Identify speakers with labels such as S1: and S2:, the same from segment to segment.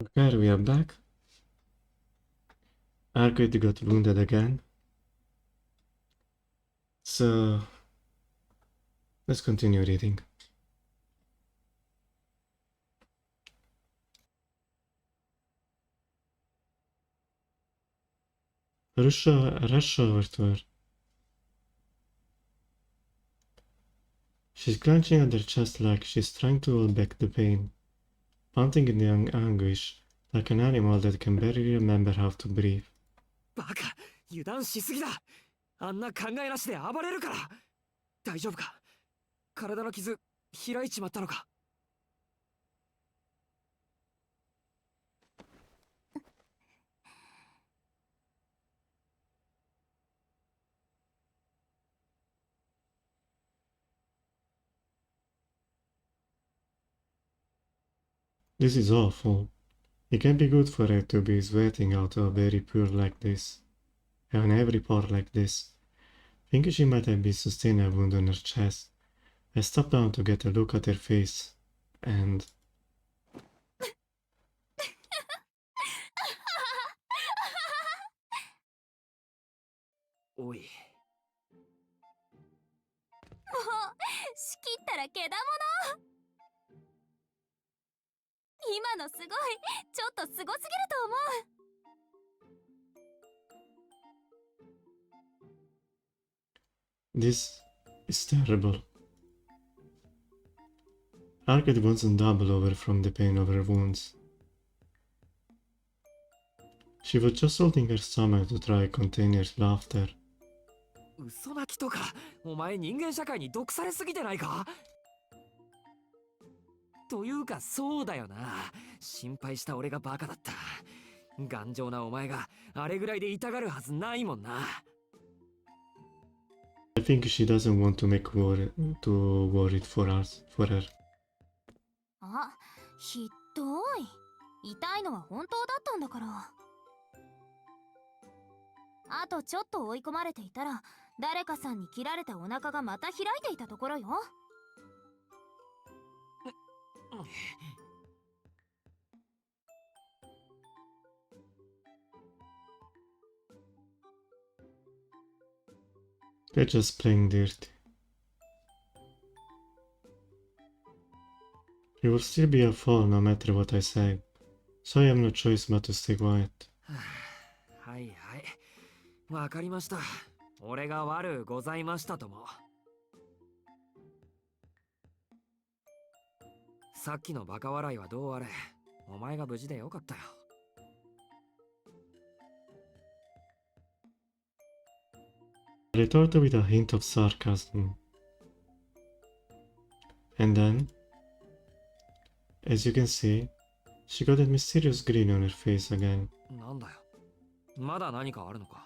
S1: Okay, we are back. Arcade got wounded again. So let's continue reading. Rush over to her. She's clenching at her chest like she's trying to hold back the pain, panting in the anguish like an animal that can barely remember how to breathe.
S2: バカ、油断しすぎだ。あんな考えなしで暴れるから。大丈夫か？体の傷開いちまったのか
S1: ？This is awful. It can't be good for her to be sweating out a very pure like this, and every pore like this. Thinking she might have been sustained a wound on her chest, I stopped down to get a look at her face, and...
S2: おい。
S3: もう仕切ったらけだもの。今のすごい、ちょっとすごすぎると思
S1: う。This is terrible. Arcade wasn't double over from the pain of her wounds. She was just holding her stomach to try and contain her laughter.
S2: 嘘泣きとか、お前人間社会に毒されすぎてないか？というかそうだよな。心配した俺がバカだった。頑丈なお前があれぐらいで痛がるはずないもんな。
S1: I think she doesn't want to make worried for her.
S3: あ、ひどい。痛いのは本当だったんだから。あとちょっと追い込まれていたら、誰かさんに切られたお腹がまた開いていたところよ。
S1: They're just playing dirty. It will still be a fall no matter what I say, so I have no choice but to stay quiet.
S2: はいはい。わかりました。俺が悪うございましたとも。さっきのバカ笑いはどうあれ、お前が無事でよかったよ。
S1: I retorted with a hint of sarcasm. And then, as you can see, she got that mysterious grin on her face again.
S2: なんだよ。まだ何かあるのか？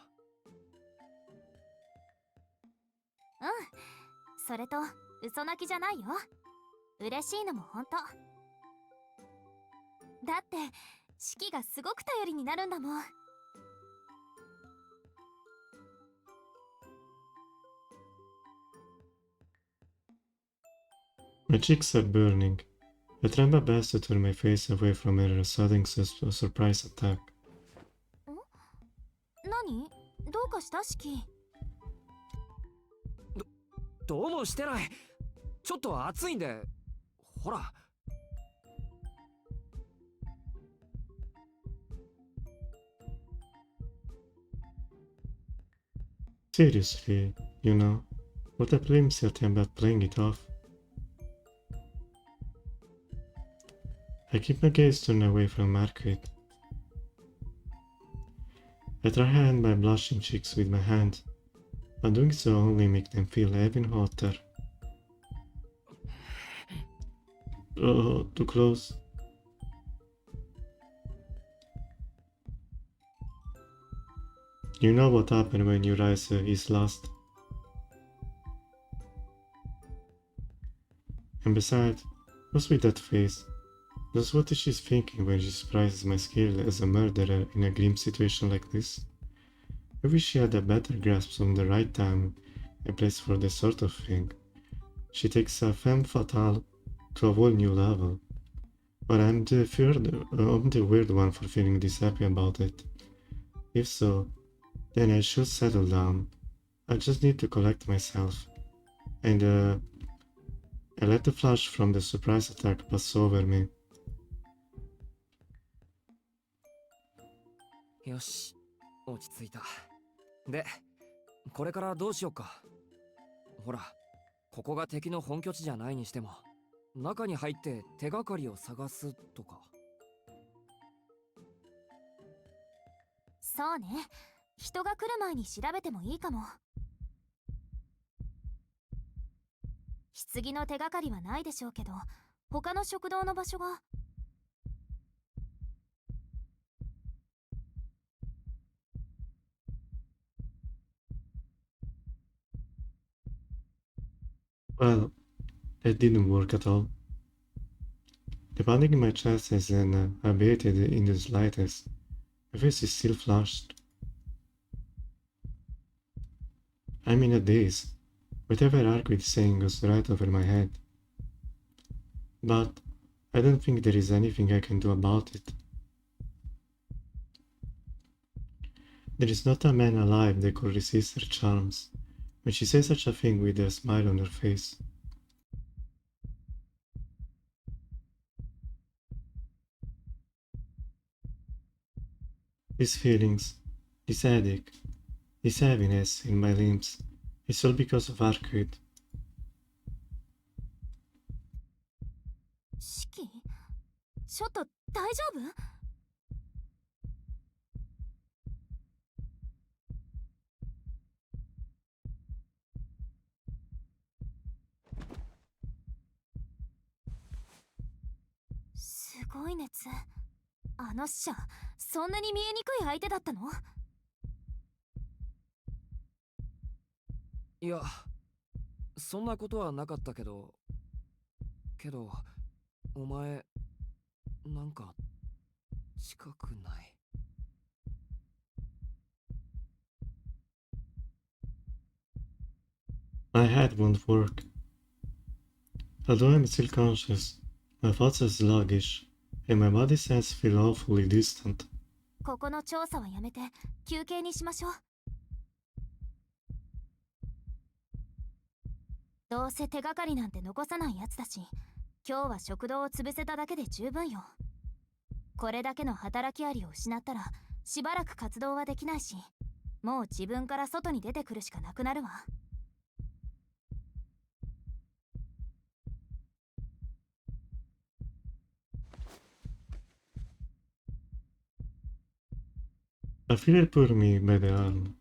S3: うん。それと、嘘泣きじゃないよ。嬉しいのも本当。だって、式がすごく頼りになるんだもん。
S1: My cheeks are burning. I tried my best to turn my face away from her sudden surprise attack.
S3: 何？どうかした式？
S2: どうもしてない。ちょっと暑いんで。ほら。
S1: Seriously, you know, what a flimsy attempt at playing it off. I keep my gaze turned away from Margaret. I try to hide my blushing cheeks with my hand, but doing so only makes them feel even hotter. Oh, too close. You know what happens when your eyes is lost. And besides, what's with that face? Just what is she thinking when she surprises my skill as a murderer in a grim situation like this? I wish she had a better grasp on the right time and place for this sort of thing. She takes a femme fatale to a whole new level. But I'm the weird one for feeling this happy about it. If so, then I should settle down. I just need to collect myself. And I let the flash from the surprise attack pass over me.
S2: よし、落ち着いた。で、これからどうしよっか。ほら、ここが敵の本拠地じゃないにしても、中に入って手がかりを探すとか。
S3: そうね。人が来る前に調べてもいいかも。棺の手がかりはないでしょうけど、他の食堂の場所が。
S1: Well, that didn't work at all. The panic in my chest hasn't abated in the slightest. My face is still flushed. I'm in a daze. Whatever Arquid is saying goes right over my head. But I don't think there is anything I can do about it. There is not a man alive that could resist her charms, when she says such a thing with a smile on her face. These feelings, this headache, this heaviness in my limbs, it's all because of Arquid.
S3: 四季ちょっと大丈夫？すごい熱。あの死者、そんなに見えにくい相手だったの？
S2: いや、そんなことはなかったけど、お前、なんか、近くない。
S1: My head won't work. Although I'm still conscious, my thoughts are sluggish, and my body sense feel awfully distant.
S3: ここの調査はやめて休憩にしましょう。どうせ手がかりなんて残さないやつだし、今日は食堂を潰せただけで十分よ。これだけの働きありを失ったらしばらく活動はできないし、もう自分から外に出てくるしかなくなるわ。
S1: A feeler pulled me by the arm.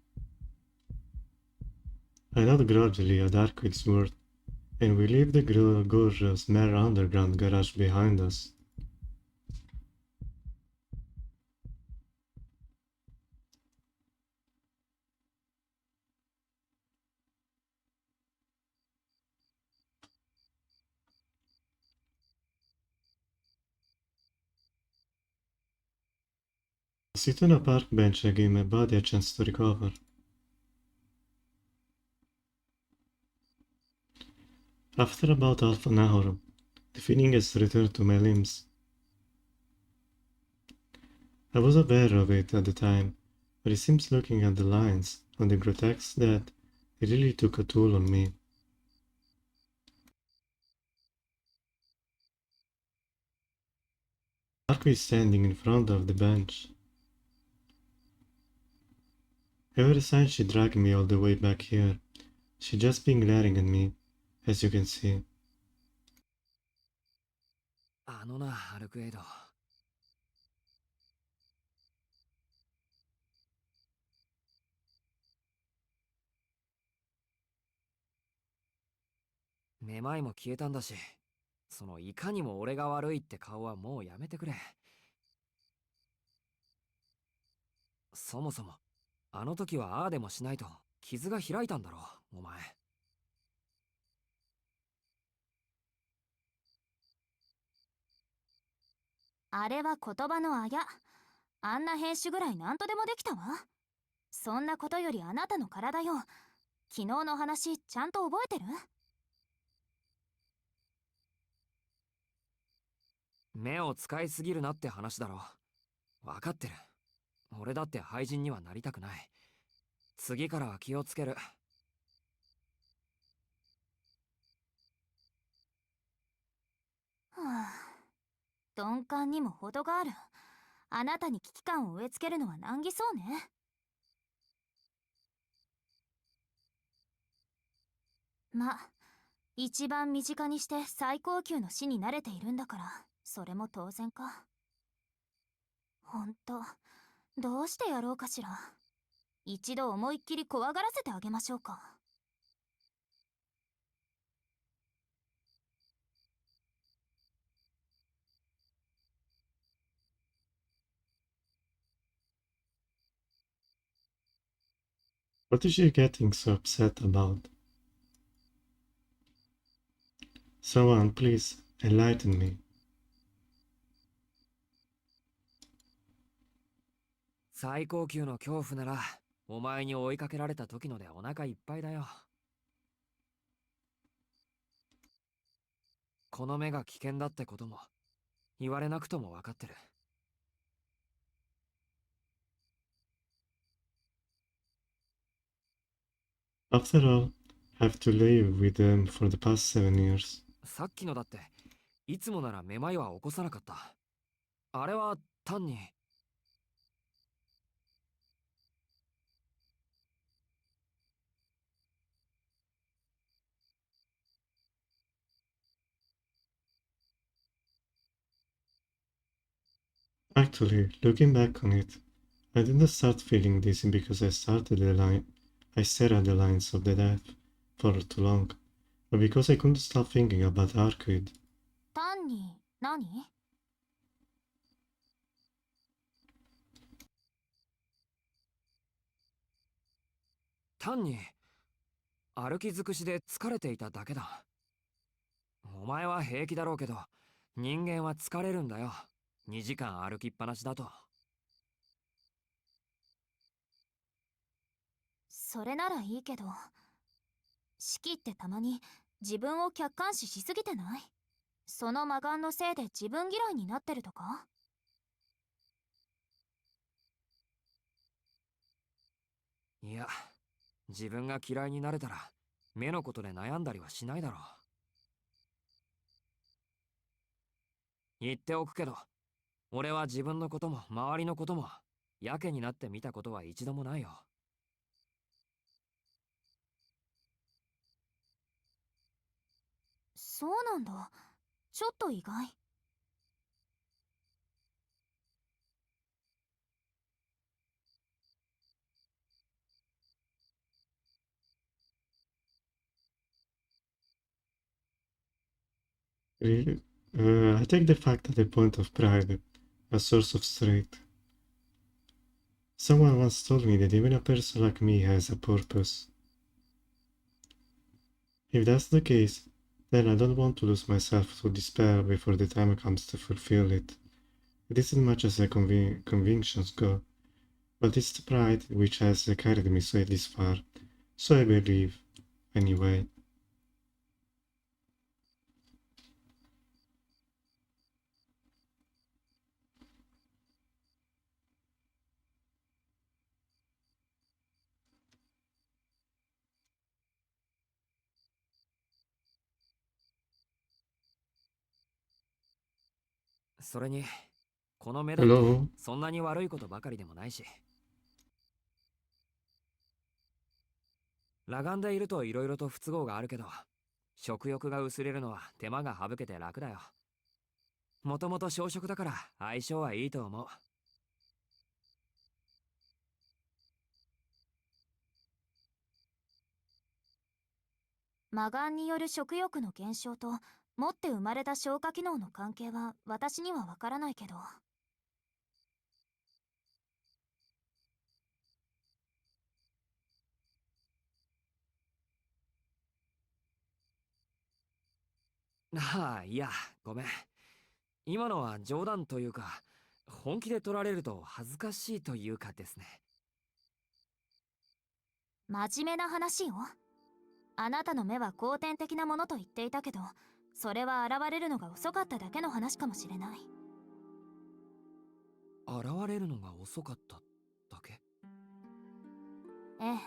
S1: I nod grudgingly at Arquid's word, and we leave the gorgeous mere underground garage behind us. I sit on a park bench and give my body a chance to recover. After about half an hour, the feeling has returned to my limbs. I was aware of it at the time, but it seems looking at the lines on the grotesque that it really took a toll on me. Marco is standing in front of the bench. Ever since she dragged me all the way back here, she's just been glaring at me, as you can see.
S2: あのな、アルクエイド。めまいも消えたんだし、そのいかにも俺が悪いって顔はもうやめてくれ。そもそも、あの時はああでもしないと傷が開いたんだろう、お前。
S3: あれは言葉のあや。あんな編集ぐらい何とでもできたわ。そんなことよりあなたの体よ。昨日の話ちゃんと覚えてる？
S2: 目を使いすぎるなって話だろ。わかってる。俺だって廃人にはなりたくない。次からは気をつける。
S3: はあ、鈍感にも程がある。あなたに危機感を植え付けるのは難儀そうね。ま、一番身近にして最高級の死に慣れているんだから、それも当然か。ほんと、どうしてやろうかしら。一度思いっきり怖がらせてあげましょうか。
S1: What is she getting so upset about? Someone, please, enlighten me.
S2: 最高級の恐怖なら、お前に追いかけられた時のでお腹いっぱいだよ。この目が危険だってことも、言われなくとも分かってる。
S1: After all, have to live with them for the past 7 years.
S2: さっきのだって、いつもならめまいは起こさなかった。あれは単に。
S1: Actually, looking back on it, I didn't start feeling dizzy because I stared at the lines of the death for too long, but because I couldn't stop thinking about Arcade.
S3: 単に、何？
S2: 単に、歩き尽くしで疲れていただけだ。お前は平気だろうけど、人間は疲れるんだよ。2時間歩きっぱなしだと。
S3: それならいいけど、四季ってたまに自分を客観視しすぎてない？その魔眼のせいで自分嫌いになってるとか？
S2: いや、自分が嫌いになれたら、目のことで悩んだりはしないだろう。言っておくけど、俺は自分のことも周りのことも、やけになって見たことは一度もないよ。
S3: そうなんだ。ちょっと意外。
S1: Really? I take the fact at a point of pride, a source of strength. Someone once told me that even a person like me has a purpose. If that's the case, then I don't want to lose myself to despair before the time comes to fulfill it. It isn't much as convictions go, but it's the pride which has carried me so this far. So I believe, anyway.
S2: それに、この目だって、
S1: Hello?
S2: そんなに悪いことばかりでもないし。裸眼でいると色々と不都合があるけど、食欲が薄れるのは手間が省けて楽だよ。もともと小食だから相性はいいと思う。
S3: 魔眼による食欲の減少と持って生まれた消化機能の関係は私にはわからないけど、
S2: ああ、いや、ごめん。今のは冗談というか、本気で取られると恥ずかしいというかですね。
S3: 真面目な話よ。あなたの目は後天的なものと言っていたけど、それは現れるのが遅かっただけの話かもしれない。
S2: 現れるのが遅かっただけ？
S3: ええ、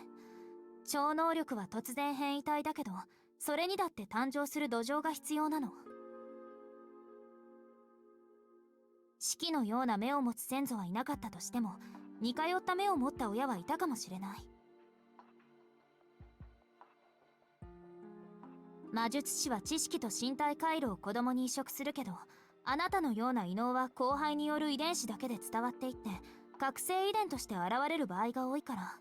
S3: 超能力は突然変異体だけど、それにだって誕生する土壌が必要なの。四季のような目を持つ先祖はいなかったとしても、似通った目を持った親はいたかもしれない。魔術師は知識と身体回路を子供に移植するけど、あなたのような異能は交配による遺伝子だけで伝わっていって、覚醒遺伝として現れる場合が多いから。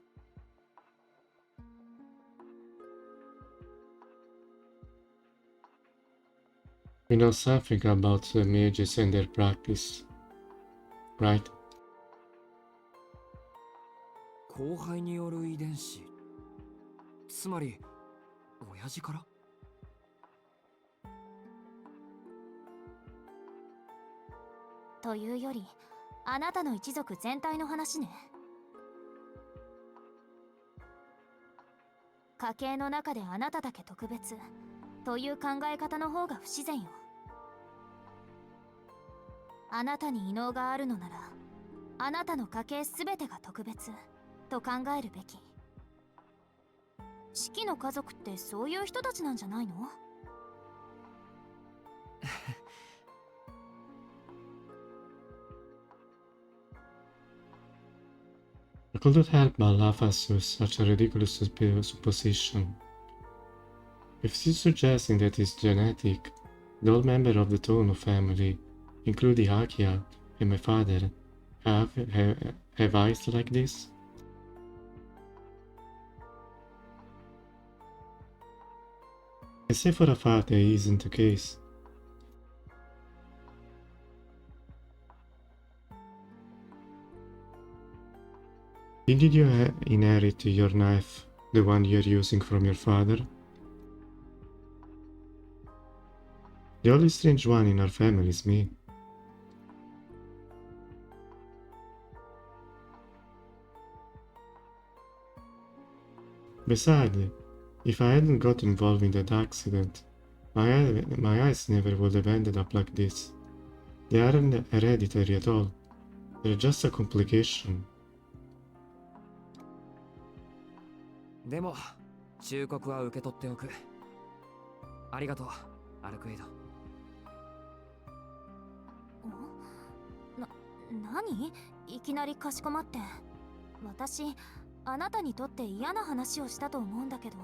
S1: We know something about the mages and their practice, right?
S2: 交配による遺伝子、つまり親父から？
S3: というより、あなたの一族全体の話ね。家系の中であなただけ特別という考え方の方が不自然よ。あなたに異能があるのなら、あなたの家系全てが特別と考えるべき。四季の家族ってそういう人たちなんじゃないの？I
S1: couldn't help but laugh at such a ridiculous supposition. If she's suggesting that it's genetic, the old member of the Tono family, including Akia and my father, have eyes like this? I say for a fact that isn't the case. Did you inherit your knife, the one you're using from your father? The only strange one in our family is me. Besides, if I hadn't got involved in that accident, my eyes never would have ended up like this. They aren't hereditary at all. They're just a complication.
S2: でも忠告は受け取っておく。ありがとう、アルクエイド。
S3: 何？いきなりかしこまって。私、あなたにとって嫌な話をしたと思うんだけど。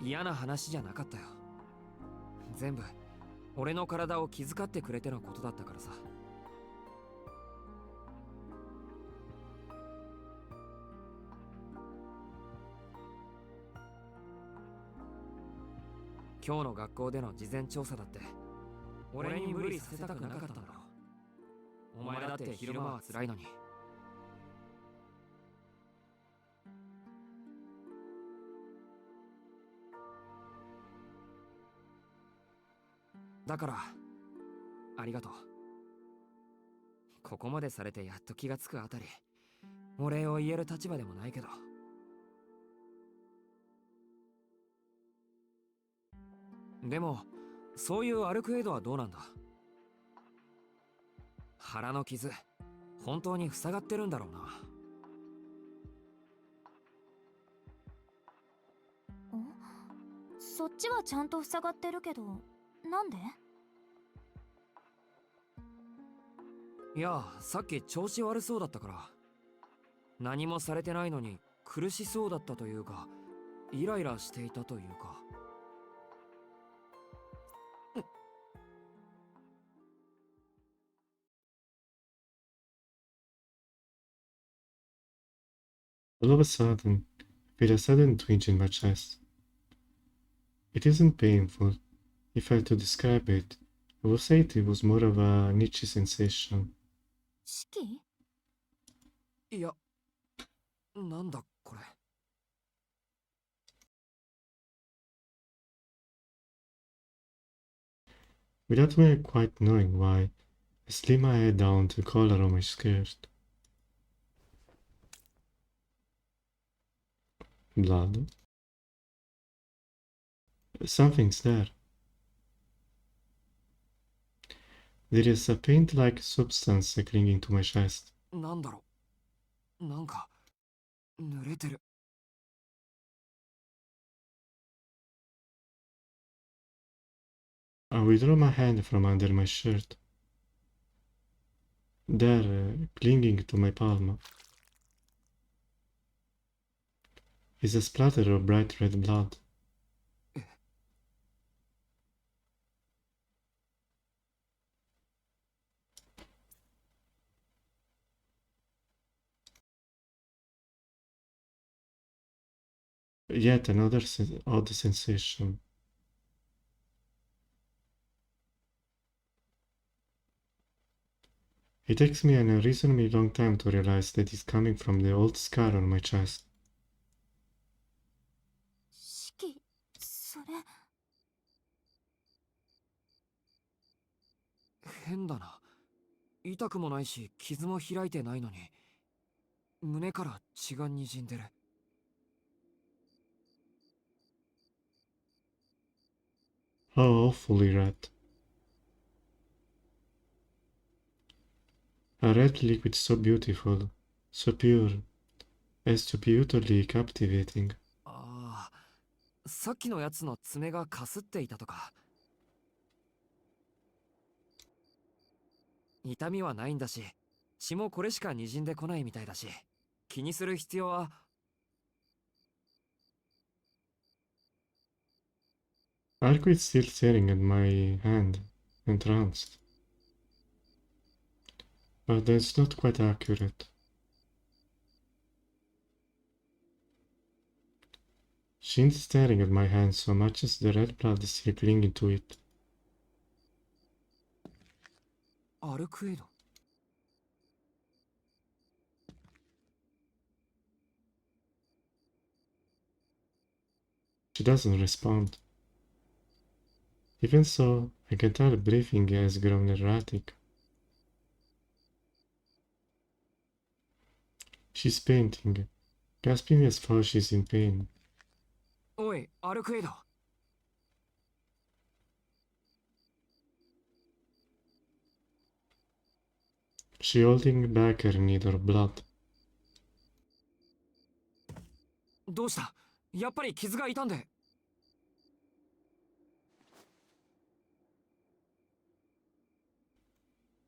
S2: 嫌な話じゃなかったよ。全部俺の体を気遣ってくれてのことだったからさ。今日の学校での事前調査だって俺に無理させたくなかったんだろう。お前だって昼間は辛いのに。だからありがとう。ここまでされてやっと気がつくあたり、お礼を言える立場でもないけど。でもそういうアルクエイドはどうなんだ？腹の傷本当に塞がってるんだろうな。
S3: そっちはちゃんと塞がってるけど、なんで？
S2: いや、さっき調子悪そうだったから。何もされてないのに苦しそうだったというか、イライラしていたというか。
S1: All of a sudden, I feel a sudden twinge in my chest. It isn't painful. If I had to describe it, I would say it was more of an itchy sensation.
S3: 四季？
S2: いや、なんだこれ。
S1: without me quite knowing why. I slid my head down to the collar of my skirt. Blood. Something's there. There is a paint-like substance clinging to my chest.
S2: なんだろう。なんか濡れてる。
S1: I withdraw my hand from under my shirt. There, clinging to my palm, is a splatter of bright red blood. Yet another odd sensation. It takes me an unreasonably long time to realize that it's coming from the old scar on my chest.
S3: 四季、それ。
S2: 変だな。痛くもないし傷も開いてないのに胸から血が滲んでる。
S1: How awfully red. A red liquid so beautiful, so pure, as to be utterly captivating.
S2: ああ、さっきのやつの爪がかすっていたとか。痛みはないんだし、血もこれしか滲んでこないみたいだし、気にする必要は。
S1: I quit still staring at my hand, entranced. But that's not quite accurate. She isn't staring at my hand so much as the red blood is still clinging to it.
S2: アルクエイド。
S1: She doesn't respond. Even so, I can tell her breathing has grown erratic. She's painting, gasping as though she's in pain.
S2: おい、アルクエイド。
S1: She holding back her need of blood.
S2: どうした？やっぱり傷が痛んで。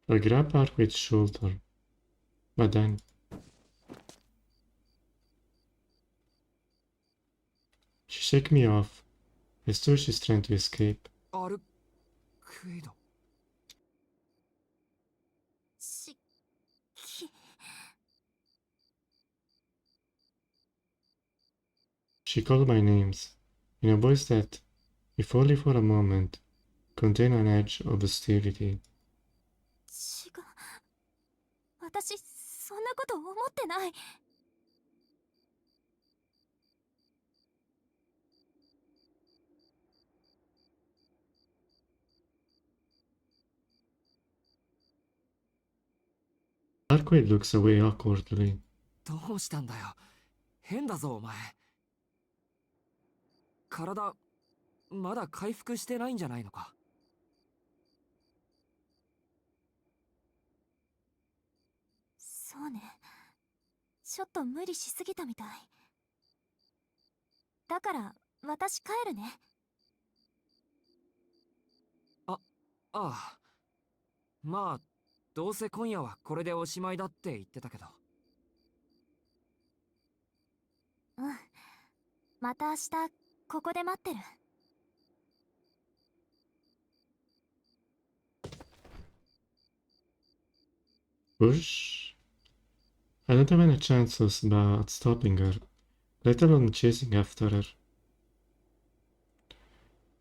S1: I grab Arquette's shoulder, but then she shakes me off, as though she's trying to escape.
S2: アルクエイド。
S3: 四季。
S1: She called my names, in a voice that, if only for a moment, contained an edge of hostility.
S3: 違う。私、そんなこと思ってない。
S1: Arquette looks away awkwardly.
S2: どうしたんだよ。変だぞお前。体まだ回復してないんじゃないのか。
S3: そうね。ちょっと無理しすぎたみたい。だから私帰るね。
S2: ああ。まあどうせ今夜はこれでおしまいだって言ってたけど。
S3: うん。また明日ここで待ってる。
S1: Whoosh! I don't have any chances about stopping her, let alone chasing after her.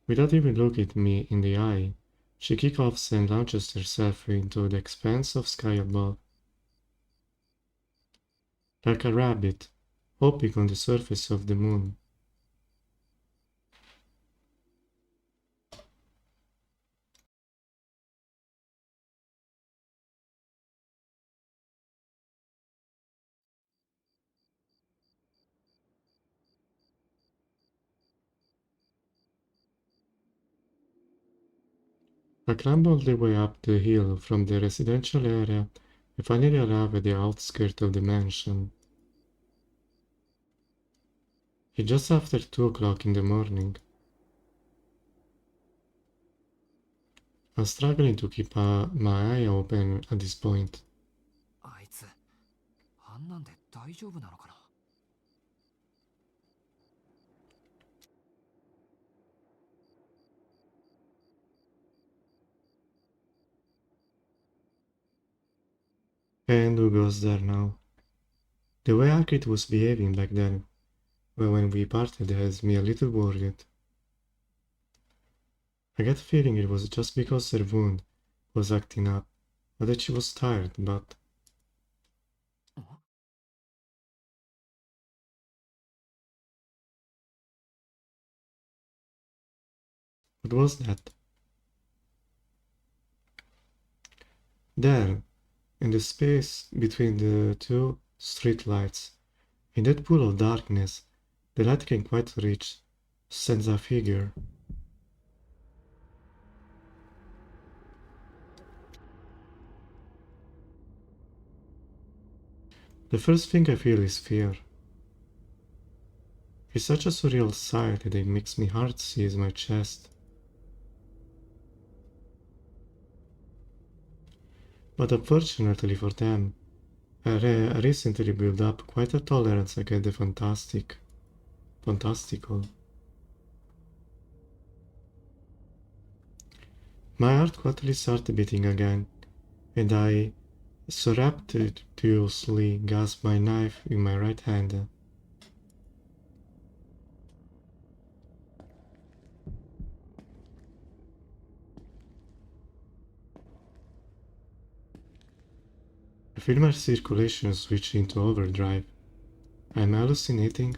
S1: Without even looking at me in the eye, she kicks off and launches herself into the expanse of sky above. Like a rabbit, hopping on the surface of the moon. I climbed all the way up the hill from the residential area and finally arrived at the outskirts of the mansion. It's just after 2 o'clock in the morning. I'm struggling to keep my eye open at this point.
S2: あいつあんなんで大丈夫なのかな。
S1: And who goes there now? The way Arkit was behaving back then, when we parted, has me a little worried. I get the feeling it was just because her wound was acting up, or that she was tired, but... What was that? There, in the space between the two streetlights, in that pool of darkness, the light can quite reach, stands a figure. The first thing I feel is fear. It's such a surreal sight that it makes me heart seize my chest. But unfortunately for them, I recently built up quite a tolerance against the fantastical. My heart quietly started beating again, and I surreptitiously grasped my knife in my right hand. I feel my circulation switch into overdrive. I'm hallucinating.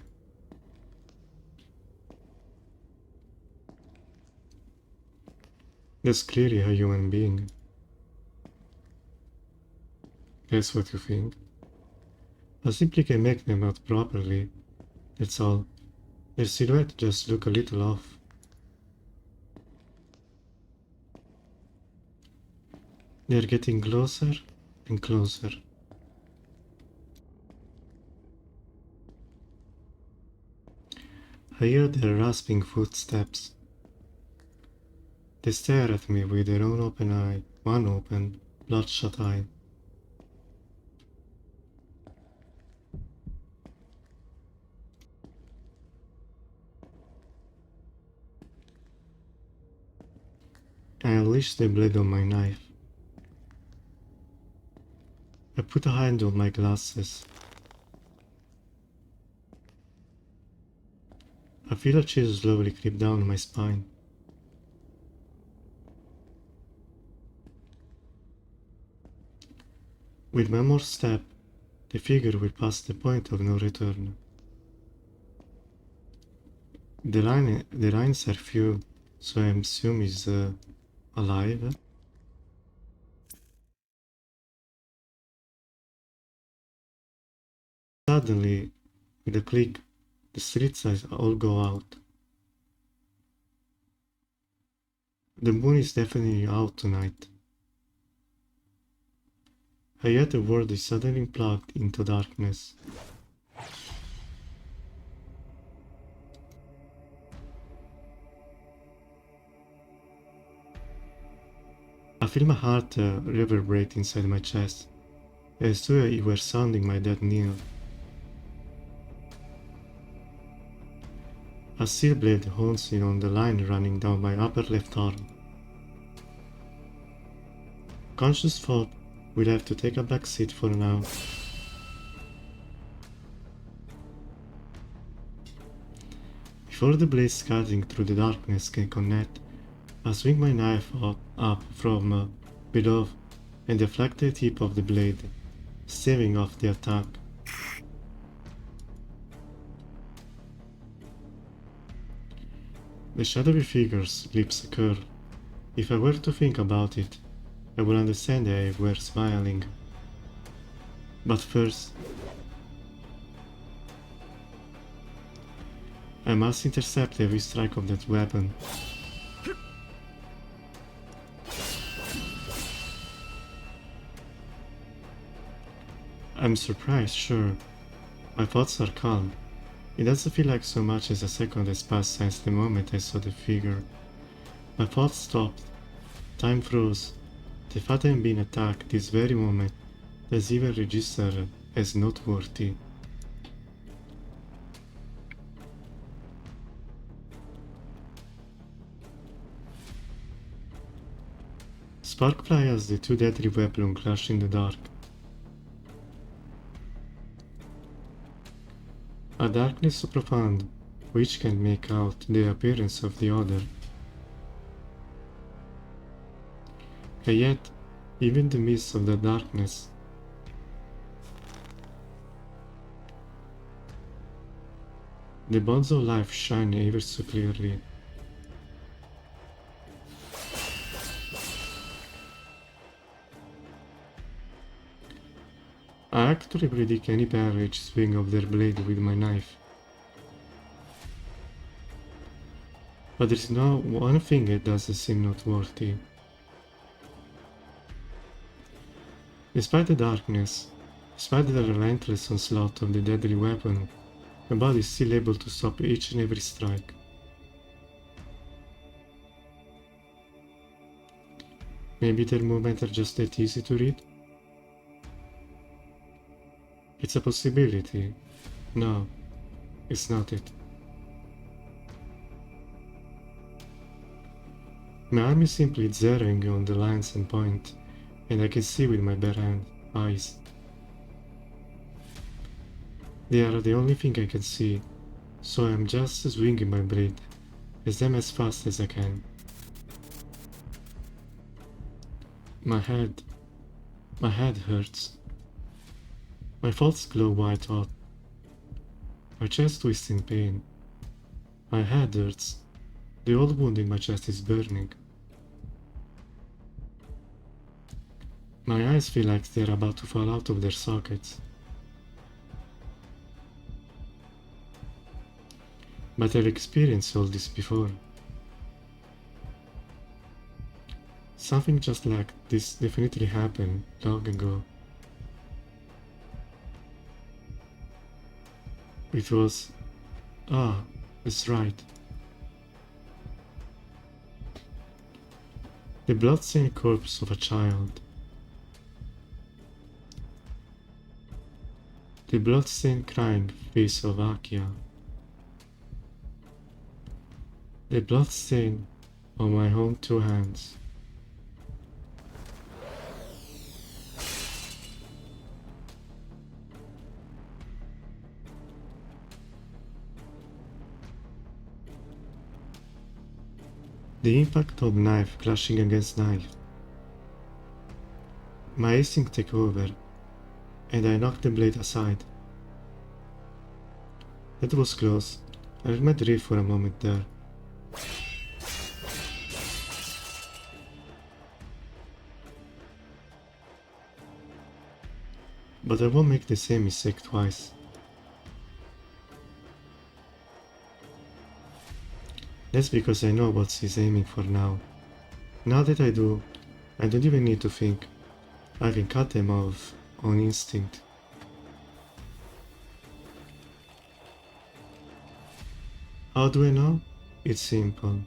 S1: That's clearly a human being. That's what you think. I simply can make them out properly. That's all. Their silhouette just look a little off. They're getting closer and closer. I hear their rasping footsteps. They stare at me with their own open eye, one open, bloodshot eye. I unleash the blade on my knife. I put a hand on my glasses. I feel a chill slowly creep down my spine. With one more step, the figure will pass the point of no return. The lines are few, so I assume he's alive. Suddenly, with a click, the street lights all go out. The moon is definitely out tonight. And yet the world is suddenly plugged into darkness. I feel my heart reverberate inside my chest, as though it were sounding my death knell. A steel blade haunts in on the line running down my upper left arm. Conscious thought will have to take a back seat for now. Before the blade cutting through the darkness can connect, I swing my knife up from below and deflect the tip of the blade, staving off the attack. The shadowy figure's lips curl. If I were to think about it, I would understand they were smiling. But first, I must intercept every strike of that weapon. I'm surprised, sure. My thoughts are calm. It doesn't feel like so much as a second has passed since the moment I saw the figure. My thoughts stopped. Time froze. The fact I'm being attacked this very moment is even registered as noteworthy. Spark fly as the two deadly weapons clash in the dark. A darkness so profound, which can make out the appearance of the other. And yet, even in the midst of the darkness, the bonds of life shine ever so clearly. I actually predict any barrage swing of their blade with my knife. But there is no one thing that doesn't seem noteworthy. Despite the darkness, despite the relentless onslaught of the deadly weapon, my body is still able to stop each and every strike. Maybe their movements are just that easy to read? It's a possibility. No, it's not it. My arm is simply zeroing on the lines and point, and I can see with my bare eyes. They are the only thing I can see, so I'm just swinging my blade, as them as fast as I can. My head hurts. My thoughts glow white hot. My chest twists in pain. My head hurts. The old wound in my chest is burning. My eyes feel like they're about to fall out of their sockets. But I've experienced all this before. Something just like this definitely happened long ago. It was... that's right. The bloodstained corpse of a child. The bloodstained crying face of Akia. The bloodstain on my own two hands. The impact of knife clashing against knife. My instinct took over, and I knocked the blade aside. That was close. I let my breath for a moment there. But I won't make the same mistake twice. That's because I know what he's aiming for now. Now that I do, I don't even need to think. I can cut them off on instinct. How do I know? It's simple.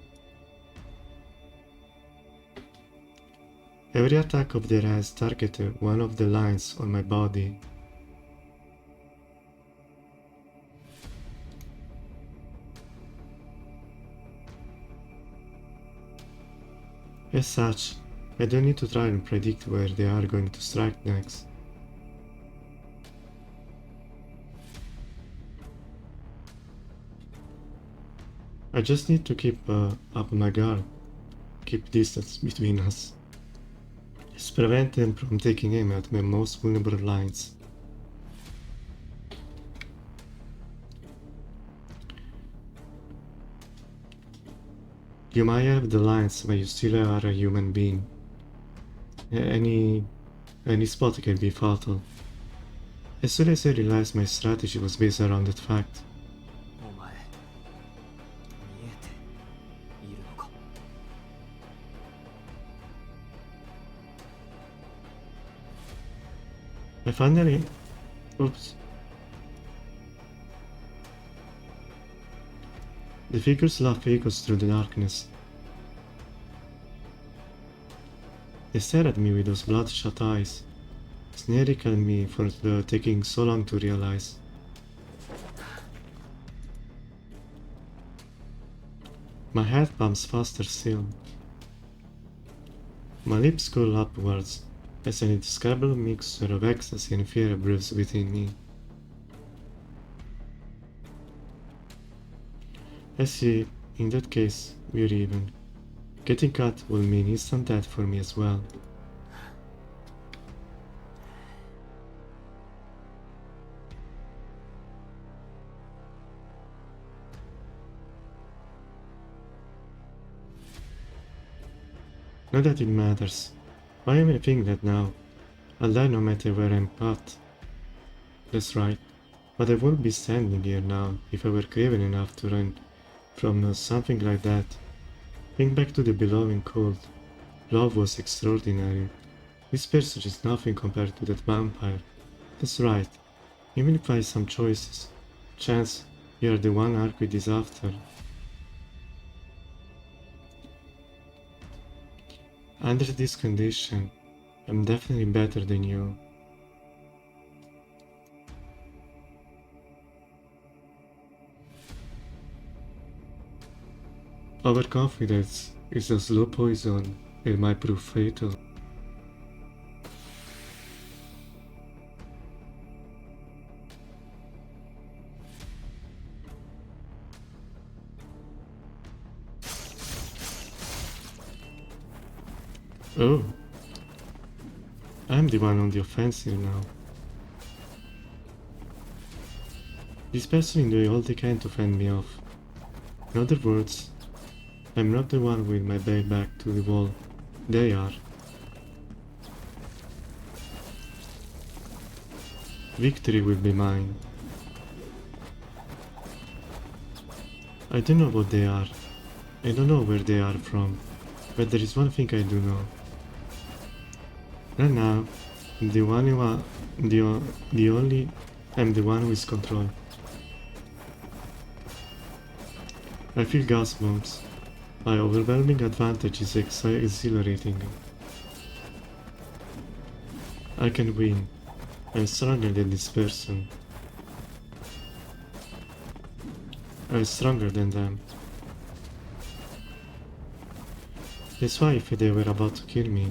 S1: Every attack of theirs has targeted one of the lines on my body. As such, I don't need to try and predict where they are going to strike next. I just need to keep up my guard, keep distance between us. Just prevent them from taking aim at my most vulnerable lines. You might have the lines, but you still are a human being. Any spot can be fatal. As soon as I realized my strategy was based around that fact,
S2: お前見えているのか。
S1: I finally Oops. The figure's laugh echoes through the darkness. They stare at me with those bloodshot eyes, sneering at me for taking so long to realize. My heart pumps faster still. My lips curl upwards as an indescribable mixture of ecstasy and fear brews within me. I see, in that case, we're even. Getting cut will mean instant death for me as well. Not that it matters. Why am I thinking that now? I'll die no matter where I'm cut. That's right, but I won't be standing here now if I were craven enough to run from something like that. Think back to the beloved cold. Love was extraordinary. This person is nothing compared to that vampire. That's right, even if I have some choices. Chance, you're the one Arquid is after. Under this condition, I'm definitely better than you. Overconfidence is a slow poison and might prove fatal. Oh, I'm the one on the offensive now. This person is doing all they can to fend me off. In other words, I'm not the one with my back to the wall. They are. Victory will be mine. I don't know what they are. I don't know where they are from. But there is one thing I do know. Right now, I'm the one who I'm the one who is control. I feel goosebumps. My overwhelming advantage is exhilarating. I can win. I'm stronger than this person. I'm stronger than them. That's why if they were about to kill me,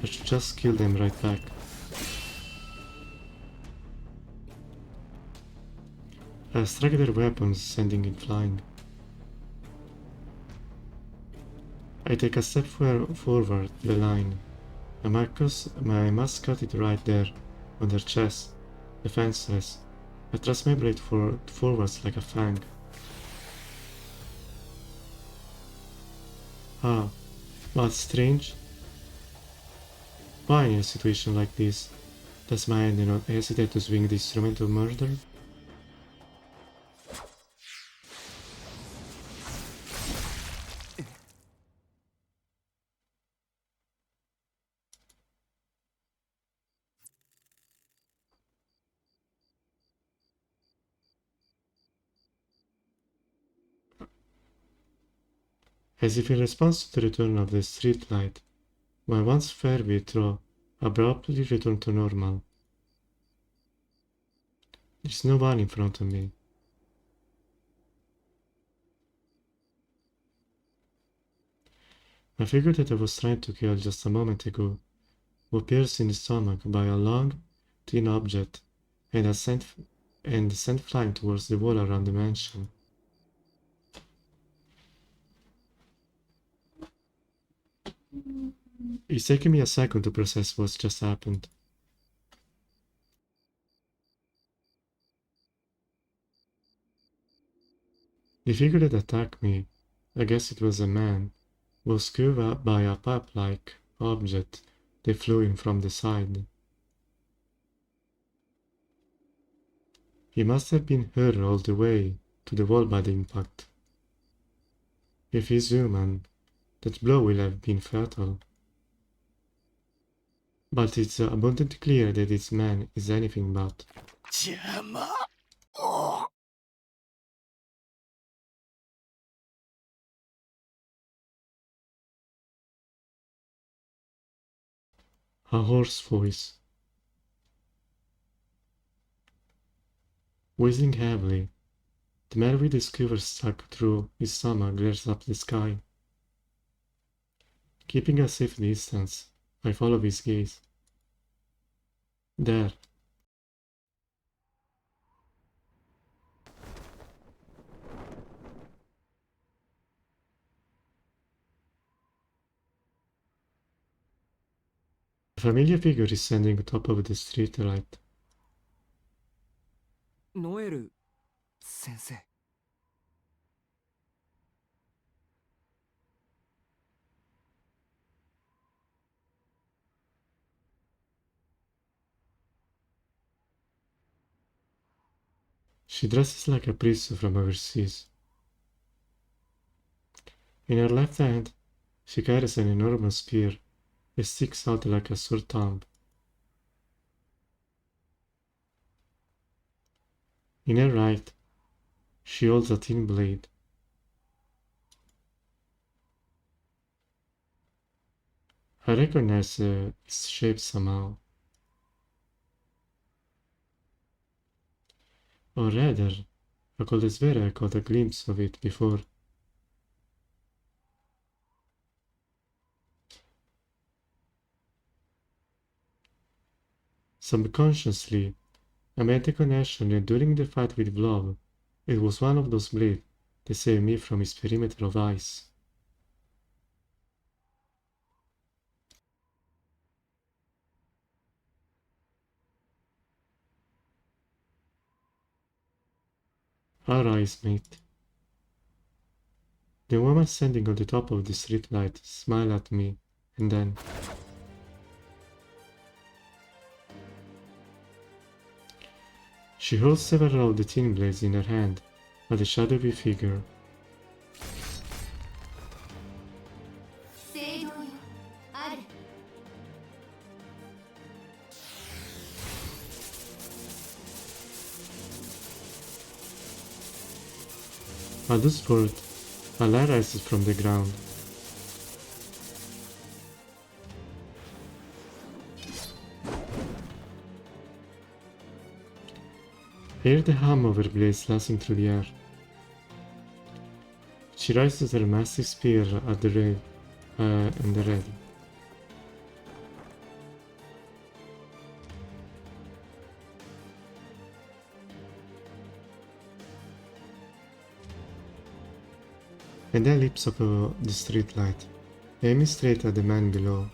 S1: I should just kill them right back. I strike their weapons, sending it flying. I take a step forward the line. I must cut it right there, on their chest, defenseless. I thrust my blade forwards like a fang. Ah, what's strange? Why in a situation like this, does my hand not hesitate to swing the instrument of murder? As if in response to the return of the streetlight, my once fair throw abruptly returned to normal. There's no one in front of me. My figure that I was trying to kill just a moment ago was pierced in the stomach by a long, thin object and sent flying towards the wall around the mansion. It's taking me a second to process what's just happened. The figure that attacked me, I guess it was a man, was skewered up by a pipe-like object that flew in from the side. He must have been hurled all the way to the wall by the impact. If he's human, that blow will have been fatal. But it's abundantly clear that this man is anything but.
S4: 邪魔。お
S1: A hoarse voice. Whistling heavily, the man with the skewer stuck through his stomach glares up the sky. Keeping a safe distance, I follow his gaze. There. A familiar figure is standing on top of the street light.
S2: ノエル先生。
S1: She dresses like a priest from overseas. In her left hand, she carries an enormous spear that sticks out like a sore thumb. In her right, she holds a thin blade. I recognize its shape somehow. Or rather, I could swear I caught a glimpse of it before. Subconsciously, I made the connection that during the fight with Blob, it was one of those blades that saved me from his perimeter of ice. Our eyes meet. The woman standing on the top of the streetlight smiled at me, and then she holds several of the thin blades in her hand, but the shadowy figure.
S3: 聖堂よある
S1: At this word, a light rises from the ground. I hear the hum of her blade slashing through the air. She raises her massive spear at the ready, and the ready. And then leaps up the streetlight, aiming straight at the man below.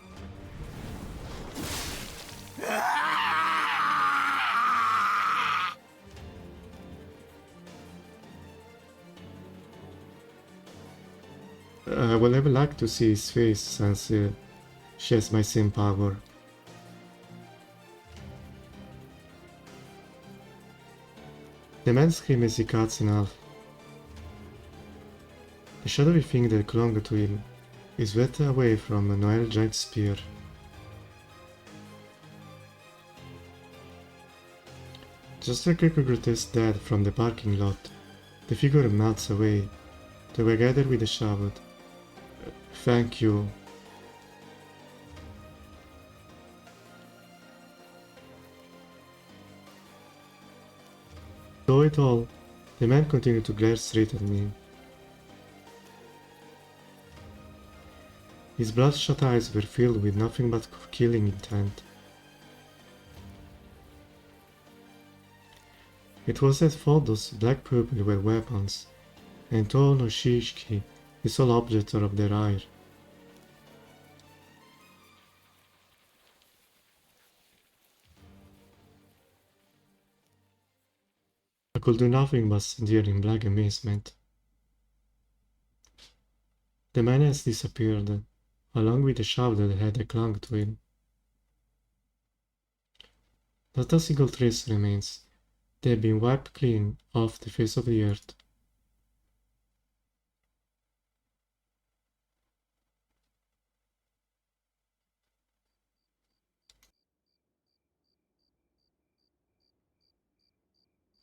S1: I would have liked to see his face since she has my same power. The man screams as he cuts in half. The shadowy thing that clung to him is wet away from Noel's giant spear. Just like a grotesque dead from the parking lot, the figure melts away, together with a shout. Thank you. Through it all, the man continued to glare straight at me. His bloodshot eyes were filled with nothing but killing intent. It was as though those black pupils were weapons, and Toho no Shishiki, the sole object of their ire. I could do nothing but stand here in blank amazement. The man has disappeared, along with the shadow that had clung to him. Not a single trace remains. They have been wiped clean off the face of the earth.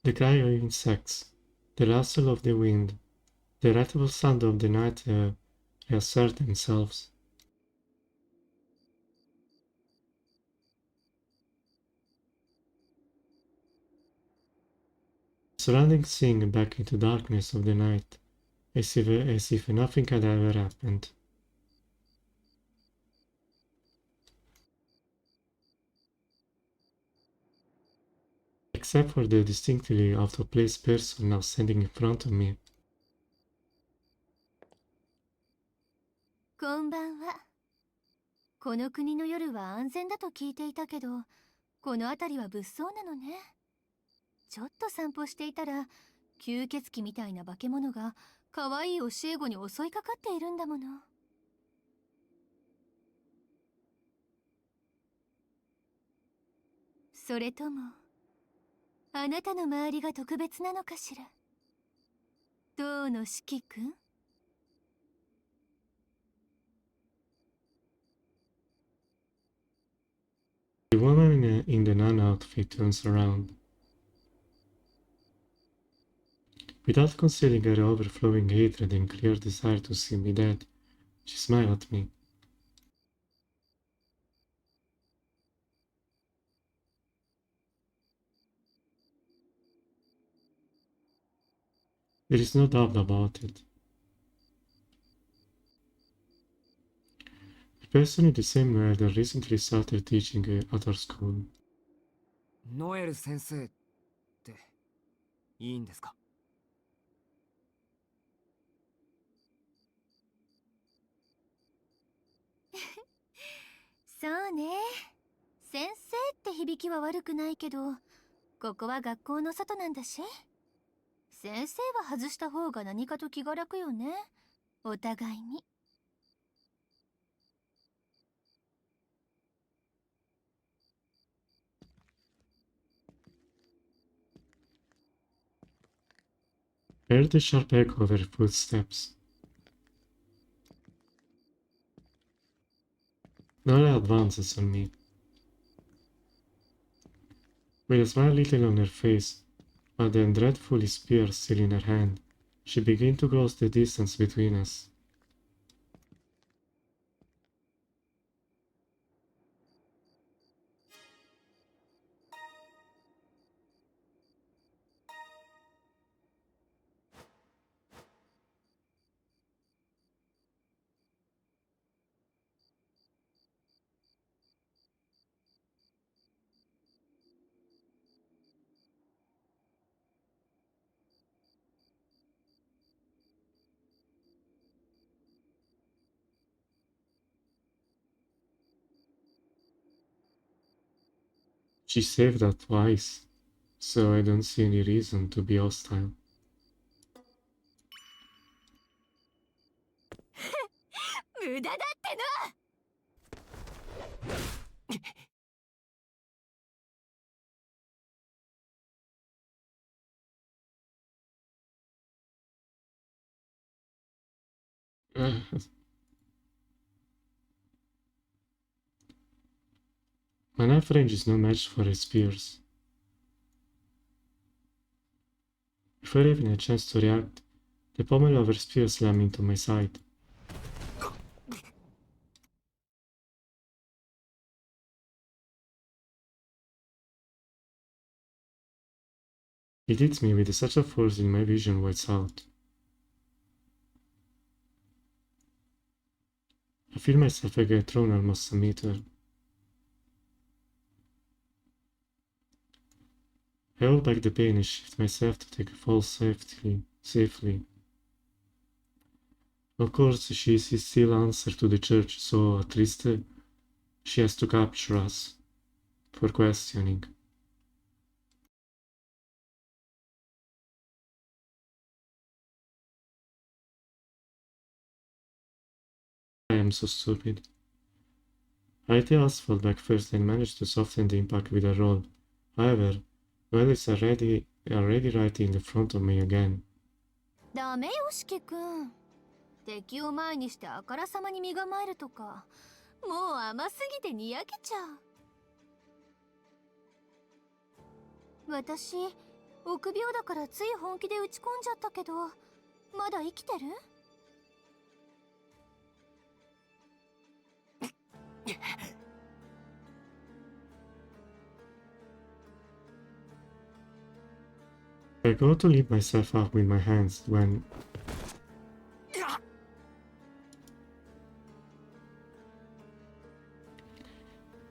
S1: The cry of insects, the rustle of the wind, the irritable sound of the night air reassert themselves. Surroundings sink back into darkness of the night, as if nothing had ever happened. Except for the distinctly out-of-place person now standing in front of me.
S3: こんばんは。この国の夜は安全だと聞いていたけど、この辺りは物騒なのね。ちょっと散歩していたら、吸血鬼みたいな化け物が可愛い教え子に襲いかかっているんだもの。それとも、あなたの周りが特別なのかしら。どうの四季くん？
S1: The woman in the nun outfit turns around. Without concealing her overflowing hatred and clear desire to see me dead, she smiled at me. There is no doubt about it. The person in the same way that recently started teaching at our school.
S2: ノエル先生っていいんですか？
S3: そうね。先生って響きは悪くないけど、ここは学校の外なんだし。先生は外した方が何かと気が楽よね。お互いに。
S1: I heard the sharp echo of her footsteps. Nora advances on me. With a smile little on her face, but the dreadfully spear still in her hand, she began to close the distance between us. She saved that twice, so I don't see any reason to be hostile.
S3: 無駄だってな。
S1: My knife range is no match for her spears. Before having a chance to react, the pommel of her spear slammed into my side. It hits me with such a force that my vision whites out. I feel myself get thrown almost a meter. I hold back the pain and shift myself to take a fall safely. Of course, she is still answer to the church, so at least she has to capture us for questioning. I am so stupid. I hit the asphalt back first and managed to soften the impact with a roll. However, Noel is already right in the front of me again.
S3: ダメよ、四季くん。敵を前にしてあからさまに身構えるとか、もう甘すぎてにやけちゃう。私、臆病だからつい本気で打ち込んじゃったけど、まだ生きてる？
S1: I go to lift myself up with my hands when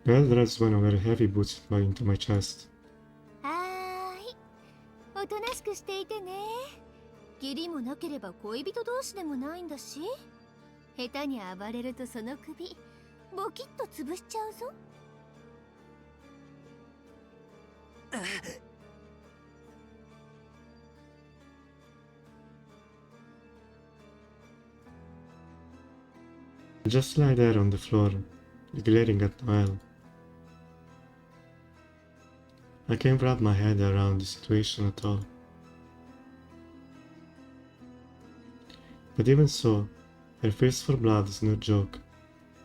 S1: well dressed when a very heavy boots fly into my chest.
S3: はーい。おとなしくしていてね。義理もなければ恋人同士でもないんだし。下手に暴れるとその首、ボキッと潰しちゃうぞ。
S1: I just lie there on the floor, glaring at Noel. I can't wrap my head around the situation at all. But even so, her thirst for blood is no joke.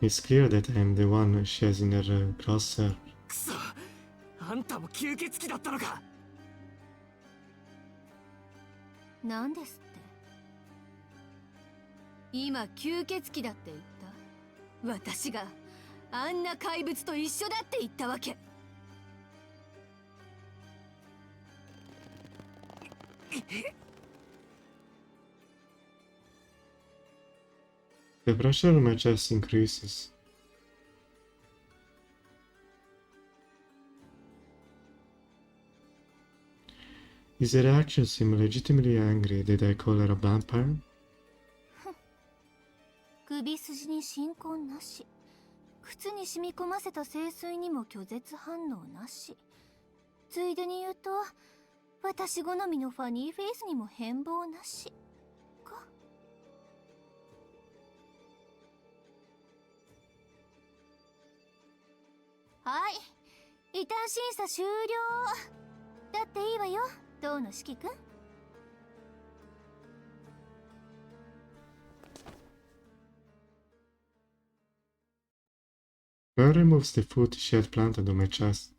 S1: It's clear that I am the one she has in her crosshair.
S2: くそ、あんたも吸血鬼だったのか。
S3: なんですって？今吸血鬼だって言った？私があんな怪物と一緒だって言ったわけ。
S1: The pressure on my chest increases. His reaction seemed legitimately angry. Did I call her a vampire?
S3: 首筋に新婚なし、靴に染み込ませた聖水にも拒絶反応なし。ついでに言うと、私好みのファニーフェイスにも変貌なしか。はい、異端審査終了。だっていいわよ、当の四季君。
S1: Now removes the foot she had planted on my chest.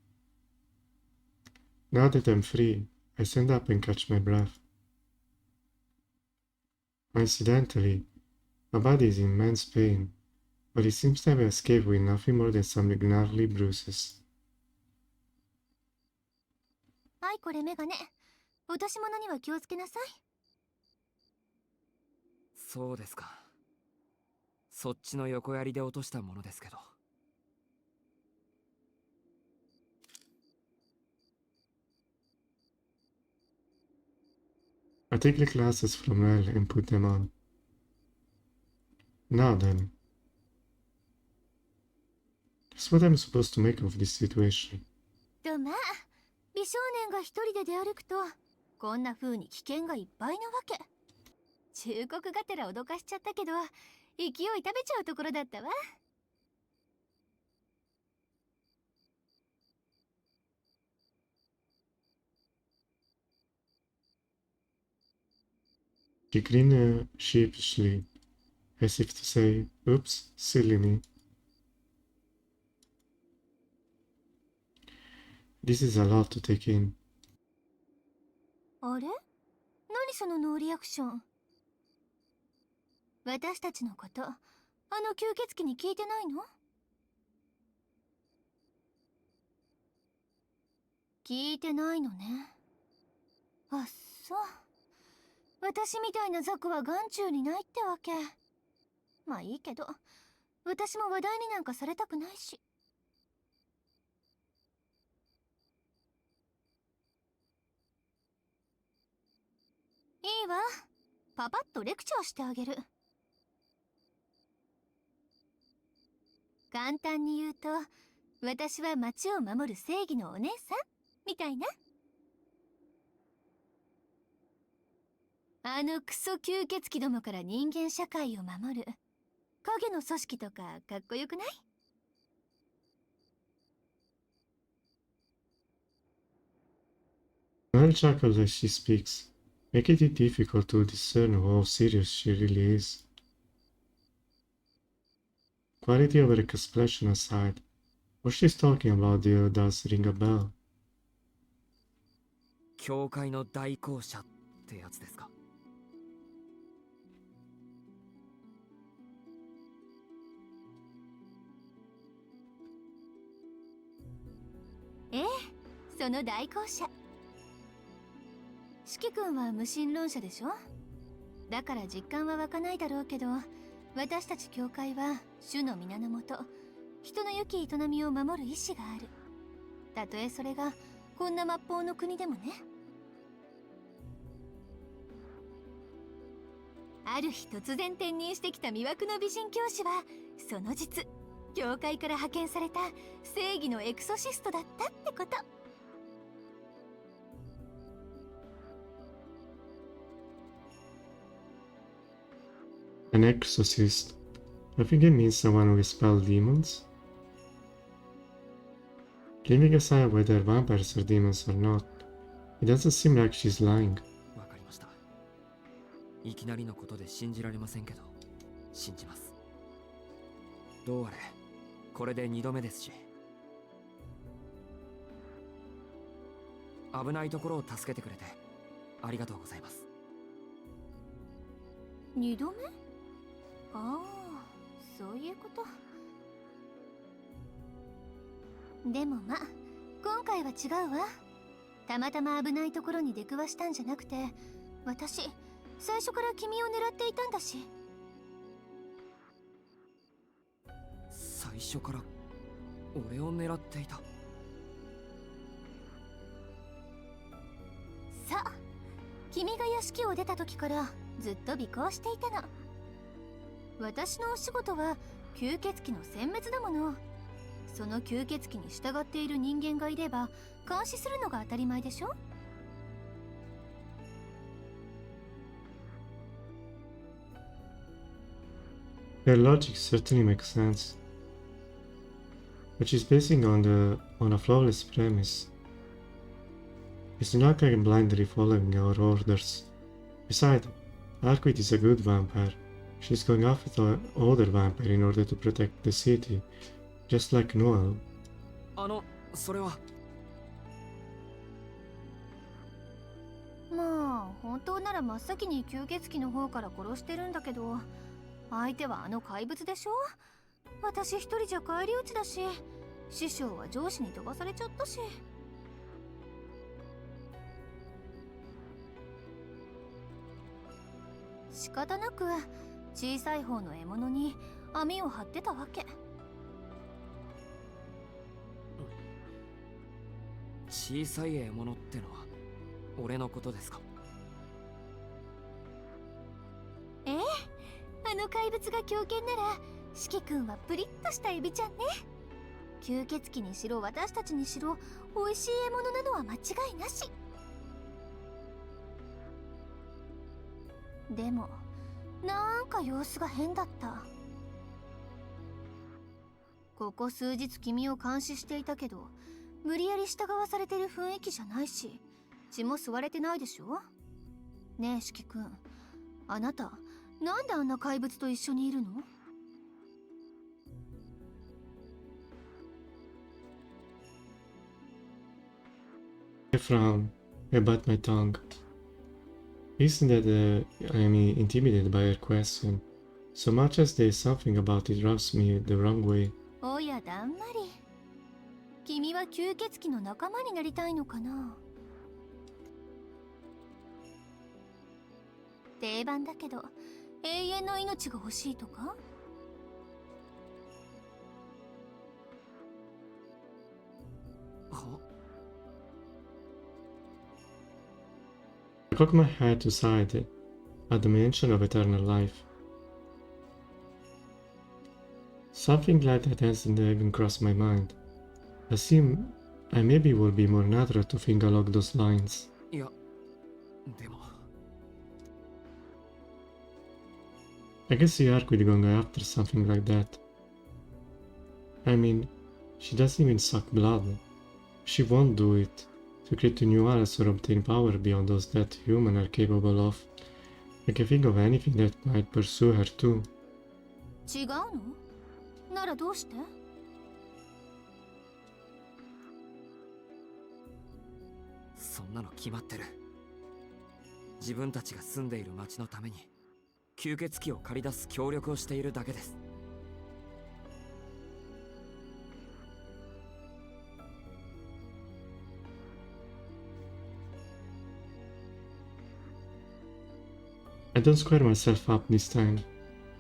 S1: Now that I'm free, I stand up and catch my breath. Incidentally, my body is in immense pain, but it seems to have escaped with nothing more than some gnarly bruises.
S3: はい、これメガネ。落とし物には気をつけなさい。
S2: そうですか。そっちの横槍で落としたものですけど。
S1: I take the glasses from Noel and put them on. Now then, that's what I'm supposed to make of this situation.
S3: とまあ、美少年が一人で出歩くと、こんな風に危険がいっぱいなわけ。忠告がてら脅かしちゃったけど、勢い食べちゃうところだったわ。
S1: She grinned sheepishly, as if to say, "Oops, silly me." This is a lot to take in.
S3: あれ？何そのノーリアクション。私たちのこと、あの吸血鬼に聞いてないの？聞いてないのね。あっそう。私みたいな雑魚は眼中にないってわけ。まあいいけど、私も話題になんかされたくないし。いいわ。パパッとレクチャーしてあげる。簡単に言うと、私は町を守る正義のお姉さんみたいな。あのクソ吸血鬼どもから人間社会を守る影の組織とかかっこよくない？
S1: Noel chuckles as she speaks, making it difficult to discern how serious she really is. Quality of her expression aside, what she's talking about there does ring a bell.
S2: 教会の代行者ってやつですか？
S3: ええ、その代行者。四季君は無神論者でしょ。だから実感は湧かないだろうけど、私たち教会は主の皆のもと、人の良き営みを守る意志がある。たとえそれがこんな末法の国でもね。ある日突然転任してきた魅惑の美人教師は、その実教会から派遣された正義のエクソシストだったってこと。
S1: An exorcist. I think it means someone who expels demons. Leaving aside whether vampires are demons or not, it doesn't seem like she's lying.
S2: わかりました。いきなりのことで信じられませんけど、信じます。どうあれ、これで2度目ですし。危ないところを助けてくれてありがとうございます。
S3: 2度目？ああ、そういうこと。でもま、今回は違うわ。たまたま危ないところに出くわしたんじゃなくて、私最初から君を狙っていたんだし。
S2: 最初から俺を狙っていた。
S3: さあ、君が屋敷を出た時からずっと尾行していたの。私のお仕事は吸血鬼の殲滅だもの。その吸血鬼に従っている人間がいれば監視するのが当たり前でしょ。
S1: Their logic certainly makes sense, but she's basing on a flawless premise. It's not like blindly following our orders. Besides, Arquid is a good vampire. She's going after the older vampire in order to protect the city, just like Noel.
S2: それは。
S3: まあ本当なら真っ先に吸血鬼の方から殺してるんだけど、相手はあの怪物でしょ。私一人じゃ返り討ちだし、師匠は上司に飛ばされちゃったし。仕方なく小さい方の獲物に網を張ってたわけ。
S2: 小さい獲物ってのは俺のことですか？
S3: ええ、あの怪物が狂犬なら四季君はプリッとしたエビちゃんね。吸血鬼にしろ私たちにしろ美味しい獲物なのは間違いなし。でもなんか様子が変だった。ここ数日君を監視していたけど、無理やり従わされてる雰囲気じゃないし、血も吸われてないでしょ。ねえ四季君、あなたなんであんな怪物と一緒にいるの
S1: I frown. I bite my tongue. Isn't that I'm intimidated by her question? So much as there's something about it rubs me the wrong way.
S3: おやだんまり。君は吸血鬼の仲間になりたいのかな。定番だけど永遠の命が欲しいとか。
S2: は？
S1: I cock my head to side at the mention of eternal life. Something like that hasn't even crossed my mind. I maybe would be more natural to think along those lines.
S2: いや、でも。
S1: I can see Arquid going after something like that. I mean, she doesn't even suck blood. She won't do it to create a new Alice or obtain power beyond those that humans are capable of. I can think of anything that might pursue her too.
S3: 違うの？ならどうして？
S2: そんなの決まってる。自分たちが住んでいる町のために吸血鬼を駆り出す協力をしているだけです。
S1: I don't square myself up this time,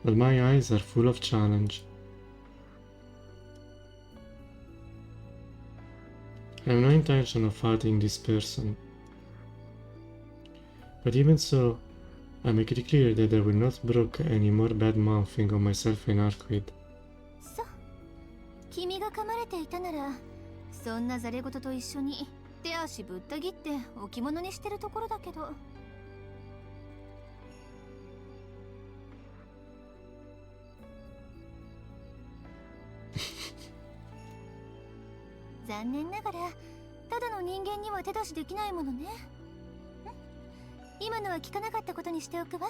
S1: but my eyes are full of challenge. I have no intention of fighting this person. But even so, I make it clear that I will not brook any more bad mouthing of myself in Arquid.
S3: そう、君が噛まれていたなら、そんなざれ言と一緒に手足ぶった切って置物にしてるところだけど。残念ながらただの人間には手出しできないものね。今のは聞かなかったことにしておくわ。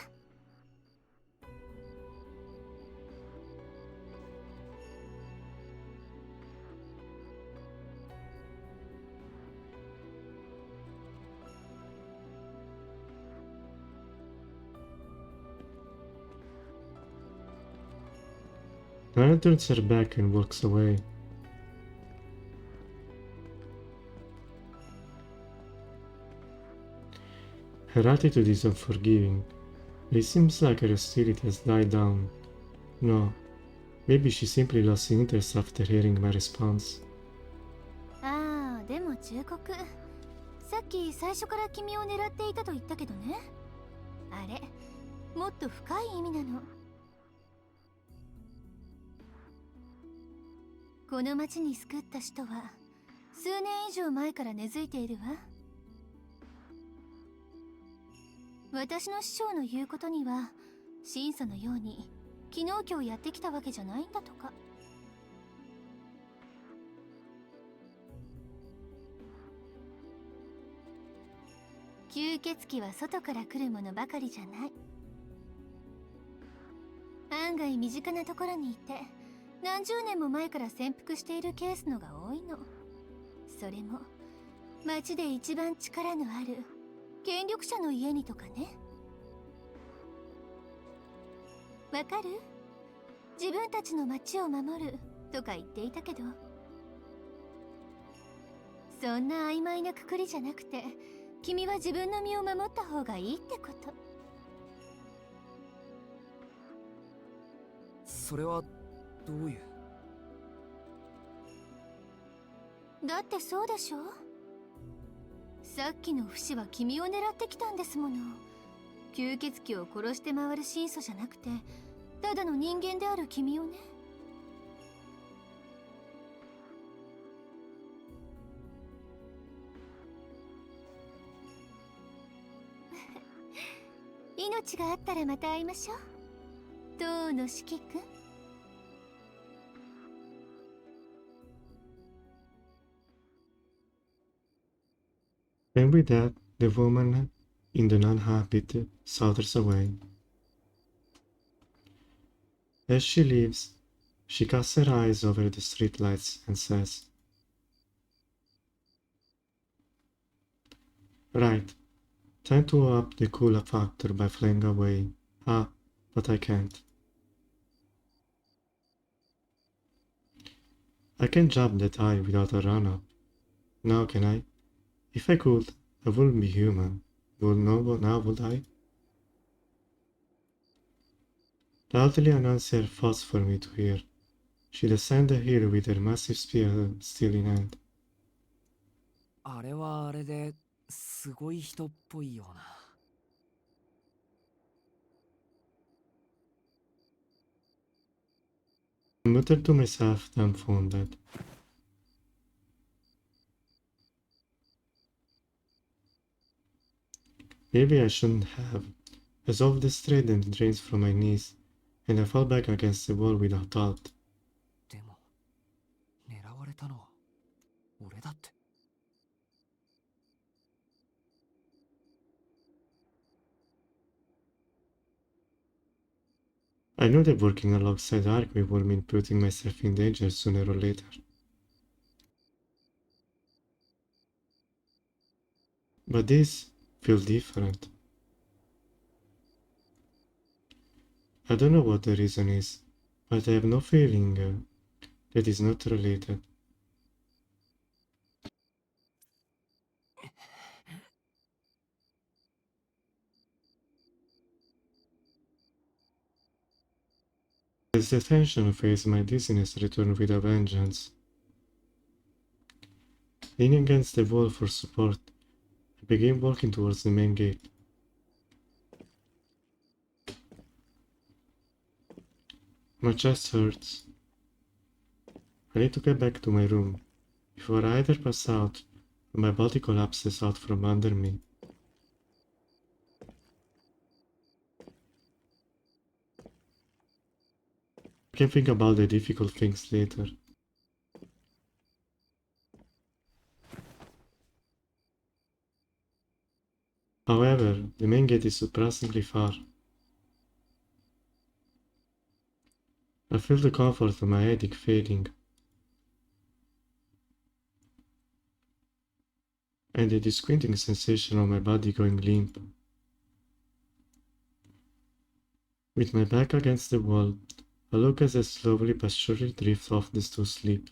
S1: Nana turns her back and walks away. Her attitude is unforgiving, but it seems like her hostility has died down. No, maybe she simply lost interest after hearing my response.
S3: ああ、でも忠告。さっき最初から君を狙っていたと言ったけどね。あれ、もっと深い意味なの。この町に救った使徒は数年以上前から根付いているわ。私の師匠の言うことには、神祖のように昨日今日やってきたわけじゃないんだとか。吸血鬼は外から来るものばかりじゃない。案外身近なところにいて、何十年も前から潜伏しているケースのが多いの。それも町で一番力のある権力者の家にとかね。わかる？自分たちの町を守るとか言っていたけど、そんな曖昧なくくりじゃなくて、君は自分の身を守った方がいいってこと。
S2: それはどういう？
S3: だってそうでしょ。さっきの不死は君を狙ってきたんですもの。吸血鬼を殺して回る神祖じゃなくて、ただの人間である君をね。命があったらまた会いましょう、当の四季君。
S1: And with that, the woman in the non-habit saunters away. As she leaves, she casts her eyes over the streetlights and says, "Right, time to up the cool factor by flying away. Ah, but I can't. I can't jump that high without a run-up. Now can I? If I could, I wouldn't be human. Now would I?" Loudly announced her thoughts for me to hear. She descended the hill with her massive spear still in hand.
S2: あれはあれですごい人っぽいような。
S1: I muttered to myself, dumbfounded. Maybe I shouldn't have. I solved the straight and drains from my knees, and I fell back against the wall without thought.
S2: でも狙われたのは俺だって。
S1: I knew that working alongside Arqui would mean putting myself in danger sooner or later. But this feels different. I don't know what the reason is, but I have no feeling that is not related. As the tension fades, my dizziness returns with a vengeance. Leaning against the wall for support, I begin walking towards the main gate. My chest hurts. I need to get back to my room before I either pass out or my body collapses out from under me. I can think about the difficult things later. However, the main gate is surprisingly far. I feel the comfort of my headache fading, and the squinting sensation of my body going limp. With my back against the wall, I look as I slowly but surely drift off to sleep.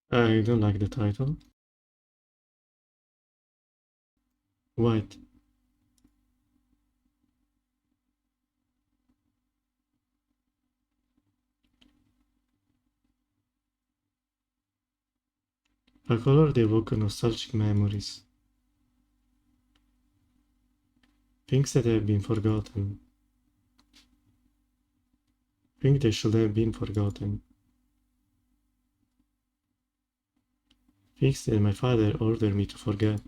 S1: I don't like the title. White. A color they evoke nostalgic memories. Things that have been forgotten. Things that should have been forgotten. Things that my father ordered me to forget.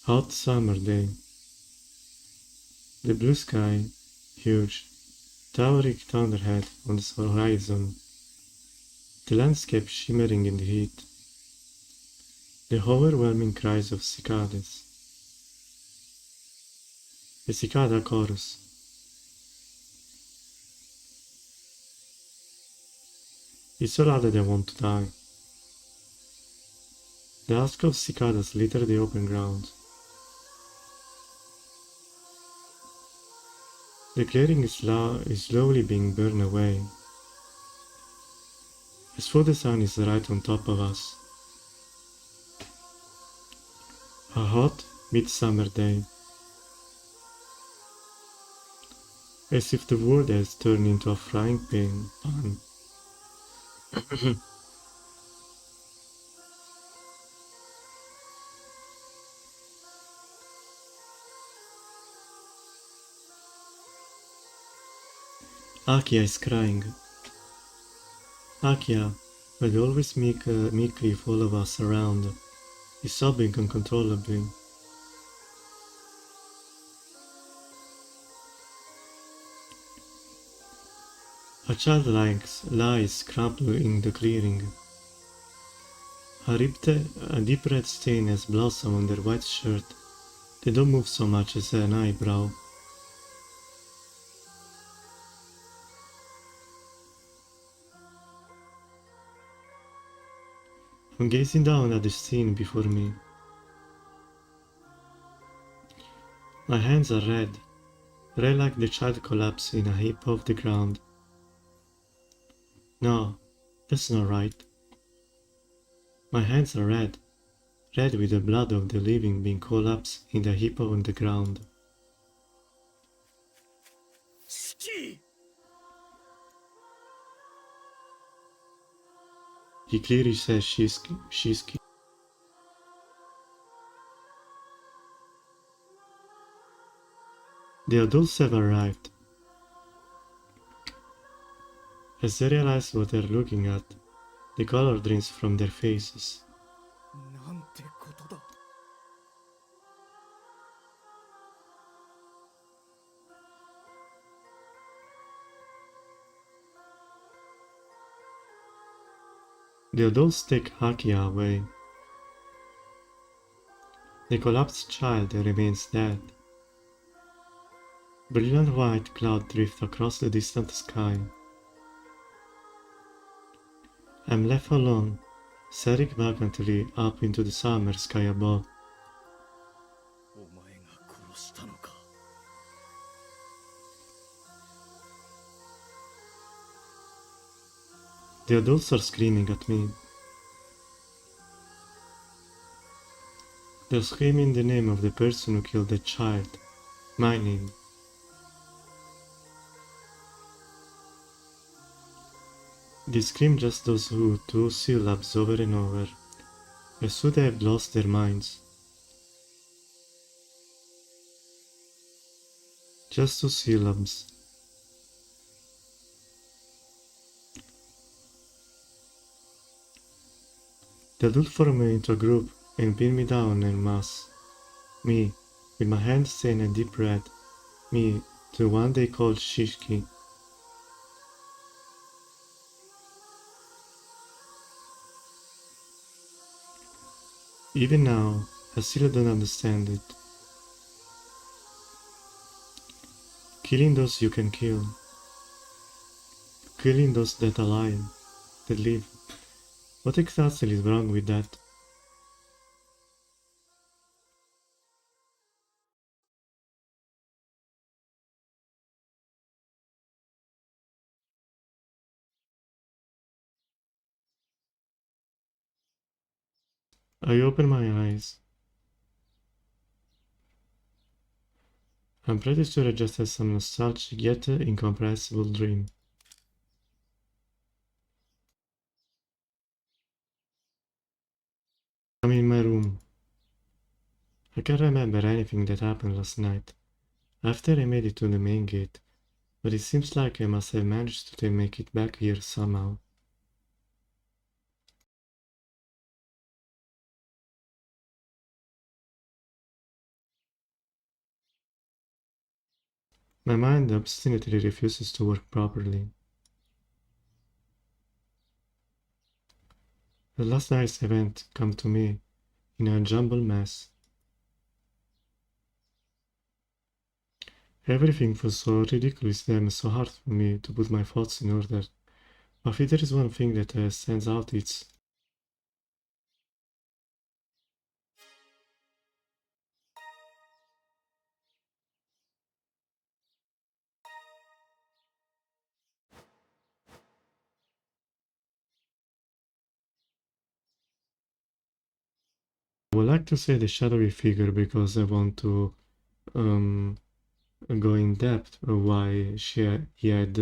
S1: Hot summer day. The blue sky, huge, towering thunderhead on the horizon. The landscape shimmering in the heat. The overwhelming cries of cicadas. The cicada chorus. It's so loud that I want to die. The husk of cicadas litter the open ground. The clearing is slowly being burned away. As for the sun is right on top of us. A hot midsummer day. As if the world has turned into a frying pan. Akia is crying. Akia, will always make of all of us around, is sobbing uncontrollably. A child lies crumpled in the clearing. A deep red stain has blossomed on their white shirt. They don't move so much as an eyebrow. I'm gazing down at the scene before me. My hands are red like the child collapsed in a heap off the ground. No, that's not right. My hands are red with the blood of the living being collapsed in the heap on the ground.
S4: Tsuki!
S1: He clearly says Shiski. The adults have arrived. As they realize what they're looking at, the color drains from their faces.
S4: なんてことだ。
S1: The adults take Hakia away. The collapsed child remains dead. Brilliant white cloud drift across the distant sky. I'm left alone, staring vacantly up into the summer sky above.
S4: お前が殺したのか。
S1: The adults are screaming at me. They're screaming the name of the person who killed the child. My name. They scream just those two syllables over and over, as though they have lost their minds. Just 2 syllables. The adults form me into a group and pin me down en masse. Me, with my hands stained a deep red. Me, the one they call Shishki. Even now, I still don't understand it. Killing those you can kill. Killing those that live. What exactly is wrong with that? I open my eyes. I'm pretty sure I just had some nostalgic yet incomprehensible dream. I'm in my room. I can't remember anything that happened last night, after I made it to the main gate, but it seems like I must have managed to make it back here somehow. My mind obstinately refuses to work properly. The last night's event come to me in a jumbled mess. Everything was so ridiculously and so hard for me to put my thoughts in order. But if there is one thing that stands out, it's I would like to say the shadowy figure because I want to go in depth of why he had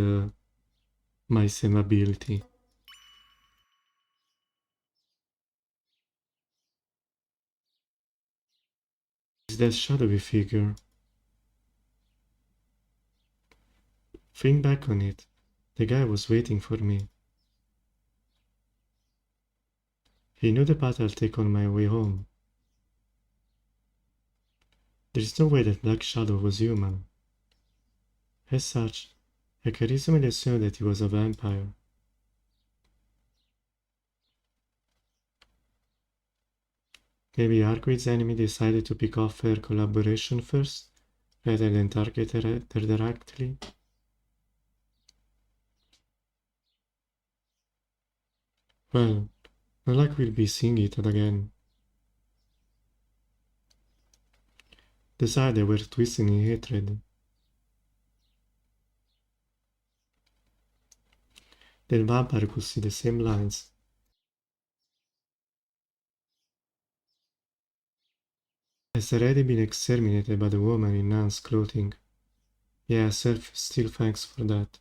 S1: my same ability. It's that shadowy figure. Think back on it. The guy was waiting for me. He knew the path I'll take on my way home. There is no way that Black Shadow was human. As such, I can reasonably assume that he was a vampire. Maybe Arquid's enemy decided to pick off her collaboration first, rather than target her directly. Well, not like we'll be seeing it again. The side they were twisting in hatred. Then vampire could see the same lines. Has already been exterminated by the woman in Nan's clothing. Yeah, still thanks for that.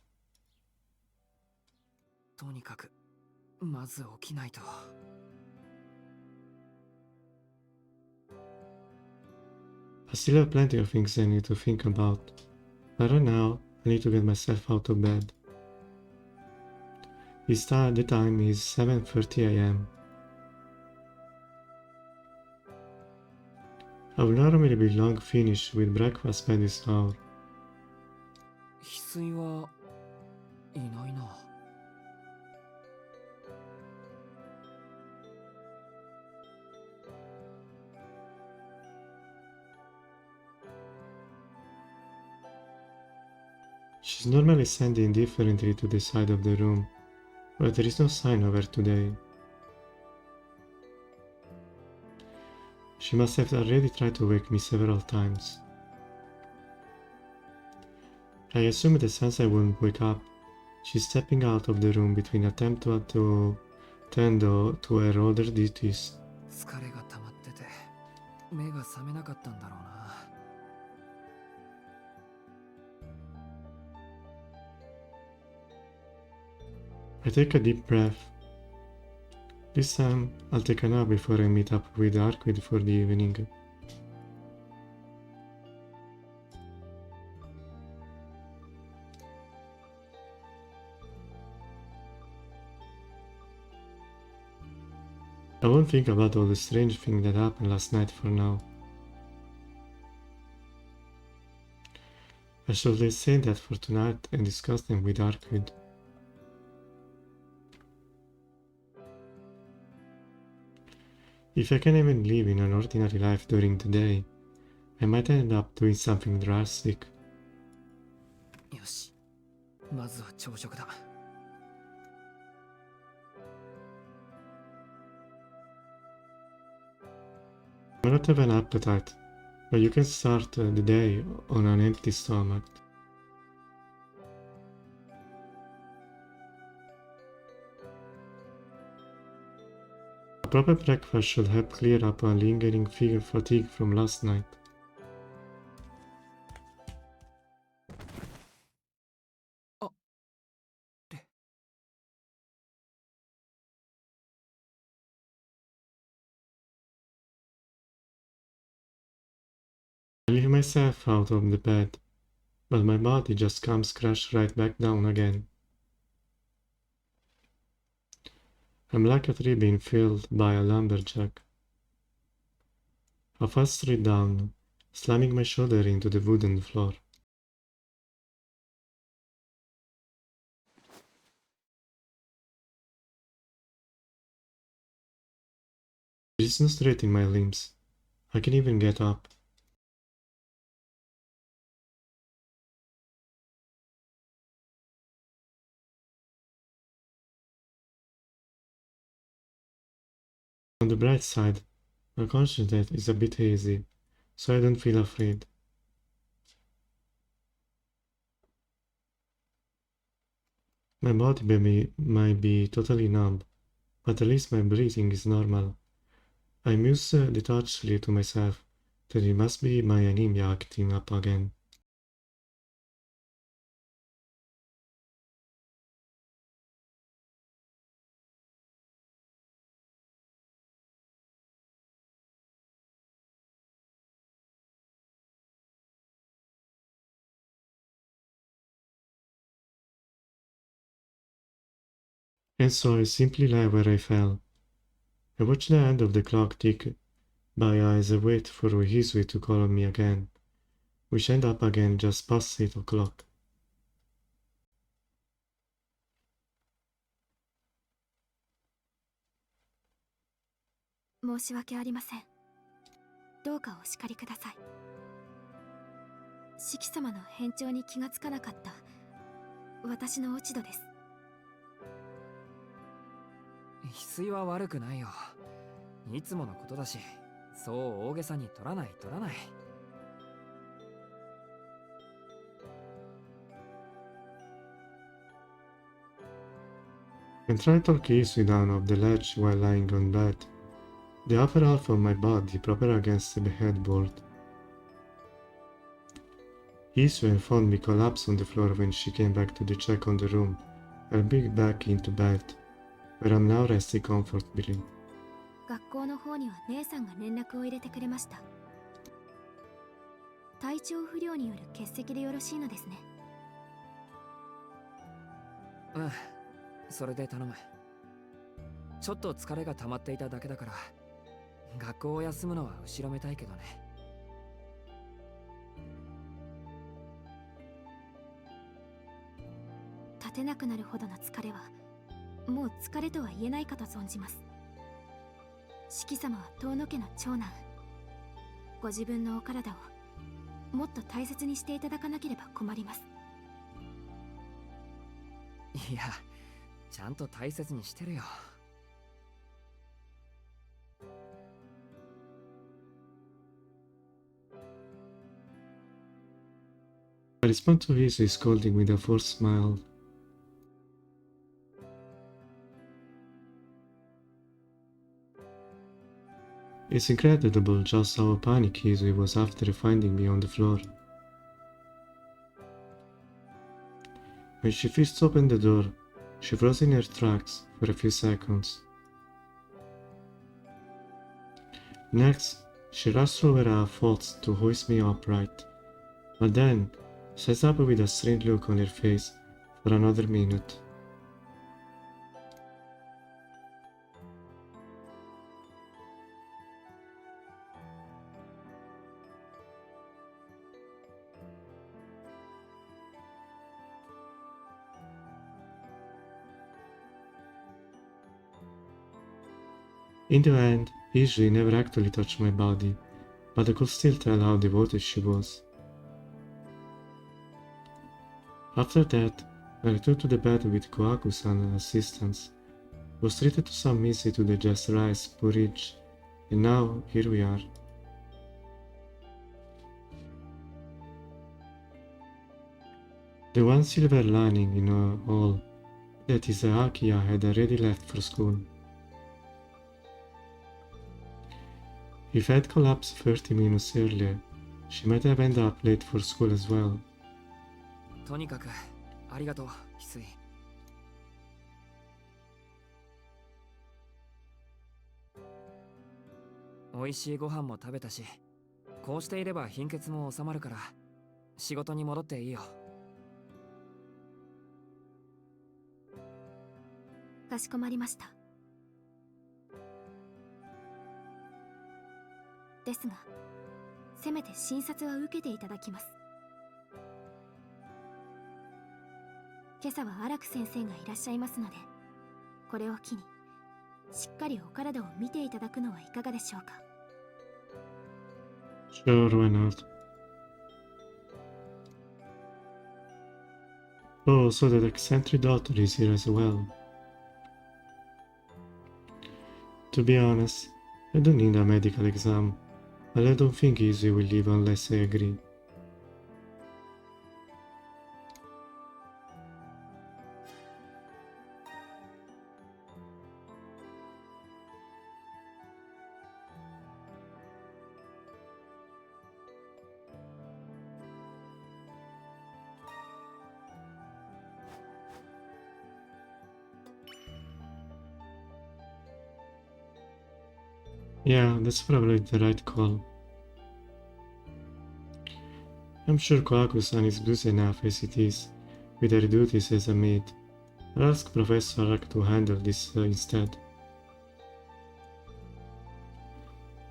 S2: とにかくまず起きないと。
S1: I still have plenty of things I need to think about. But right now, I need to get myself out of bed. The time is 7:30 a.m. I will normally be long finished with breakfast by this hour.
S2: 翡翠はいないな。
S1: She's normally standing indifferently to the side of the room, but there is no sign of her today. She must have already tried to wake me several times. I assume that since I won't wake up, she's stepping out of the room between attempt to tend to her other duties.
S2: 疲れが溜まってて目が覚めなかったんだろうな。
S1: I take a deep breath. This time, I'll take a nap before I meet up with Arquid for the evening. I won't think about all the strange things that happened last night for now. I shall say that for tonight and discuss them with Arquid. If I can even live in an ordinary life during the day, I might end up doing something drastic.
S2: よし、まずは朝食だ。
S1: I may not have an appetite, but you can start the day on an empty stomach. A proper breakfast should help clear up a lingering fatigue from last night. I leave myself out of the bed, but my body just comes crash right back down again. I'm like a tree being felled by a lumberjack. I fall straight down, slamming my shoulder into the wooden floor. There is no straight in my limbs. I can even get up. On the bright side, my conscience is a bit hazy, so I don't feel afraid. My body might be totally numb, but at least my breathing is normal. I muse detachedly to myself that it must be my anemia acting up again. And so I simply lie where I fell. I watch the end of the clock tick by as I wait for Hisui to call on me again, which end up again just past 8 o'clock.
S3: 申し訳ありません。どうかお叱りください。四季様の変調に気がつかなかった私の落ち度です。
S2: 翡翠は悪くないよ。いつものことだし、そう大げさに取らない。
S1: When trying to talk Hisui down off the ledge while lying on bed, the upper half of my body propped against the headboard. Hisui found me collapse on the floor when she came back to check on the room, and big back into bed, where I'm now resting comfortably.
S3: 学校の方には姉さんが連絡を入れてくれました。体調不良による欠席でよろしいのですね。
S2: うん、それで頼む。ちょっと疲れが溜まっていただけだから、学校を休むのは後ろめたいけどね。
S3: 立てなくなるほどの疲れはもう疲れとは言えないかと存じます。四季様は遠野家の長男。ご自分のお体をもっと大切にしていただかなければ困ります。
S2: いや、ちゃんと大切にしてるよ。
S1: I respond to his scolding with a forced smile. It's incredible just how panicky he was after finding me on the floor. When she first opened the door, she froze in her tracks for a few seconds. Next, she rushed through her thoughts to hoist me upright, but then sat up with a strange look on her face for another minute. In the end, Ishii never actually touched my body, but I could still tell how devoted she was. After that, I returned to the bed with Kohaku-san's assistance, was treated to some easy to digest rice porridge, and now here we are. The one silver lining in all that Isahakiya had already left for school. If I had collapsed 30 minutes earlier, she might have ended up late for school as well.
S2: とにかくありがとう、翡翠。美味しいご飯も食べたし、こうしていれば貧血も収まるから、仕事に戻っていいよ。
S3: かしこまりました。ですが、せめて診察は受けていただきます。今朝は荒木先生がいらっしゃいますので、これを機にしっかりお体を見ていただくのはいかがでしょうか。
S1: Sure, why not? Oh, so that eccentric daughter is here as well. To be honest, I don't need a medical exam, but I don't think Izzy will leave unless I agree. Yeah, that's probably the right call. I'm sure Kohaku-san is busy enough as it is, with her duties as a maid. I'll ask Professor Ark to handle this instead.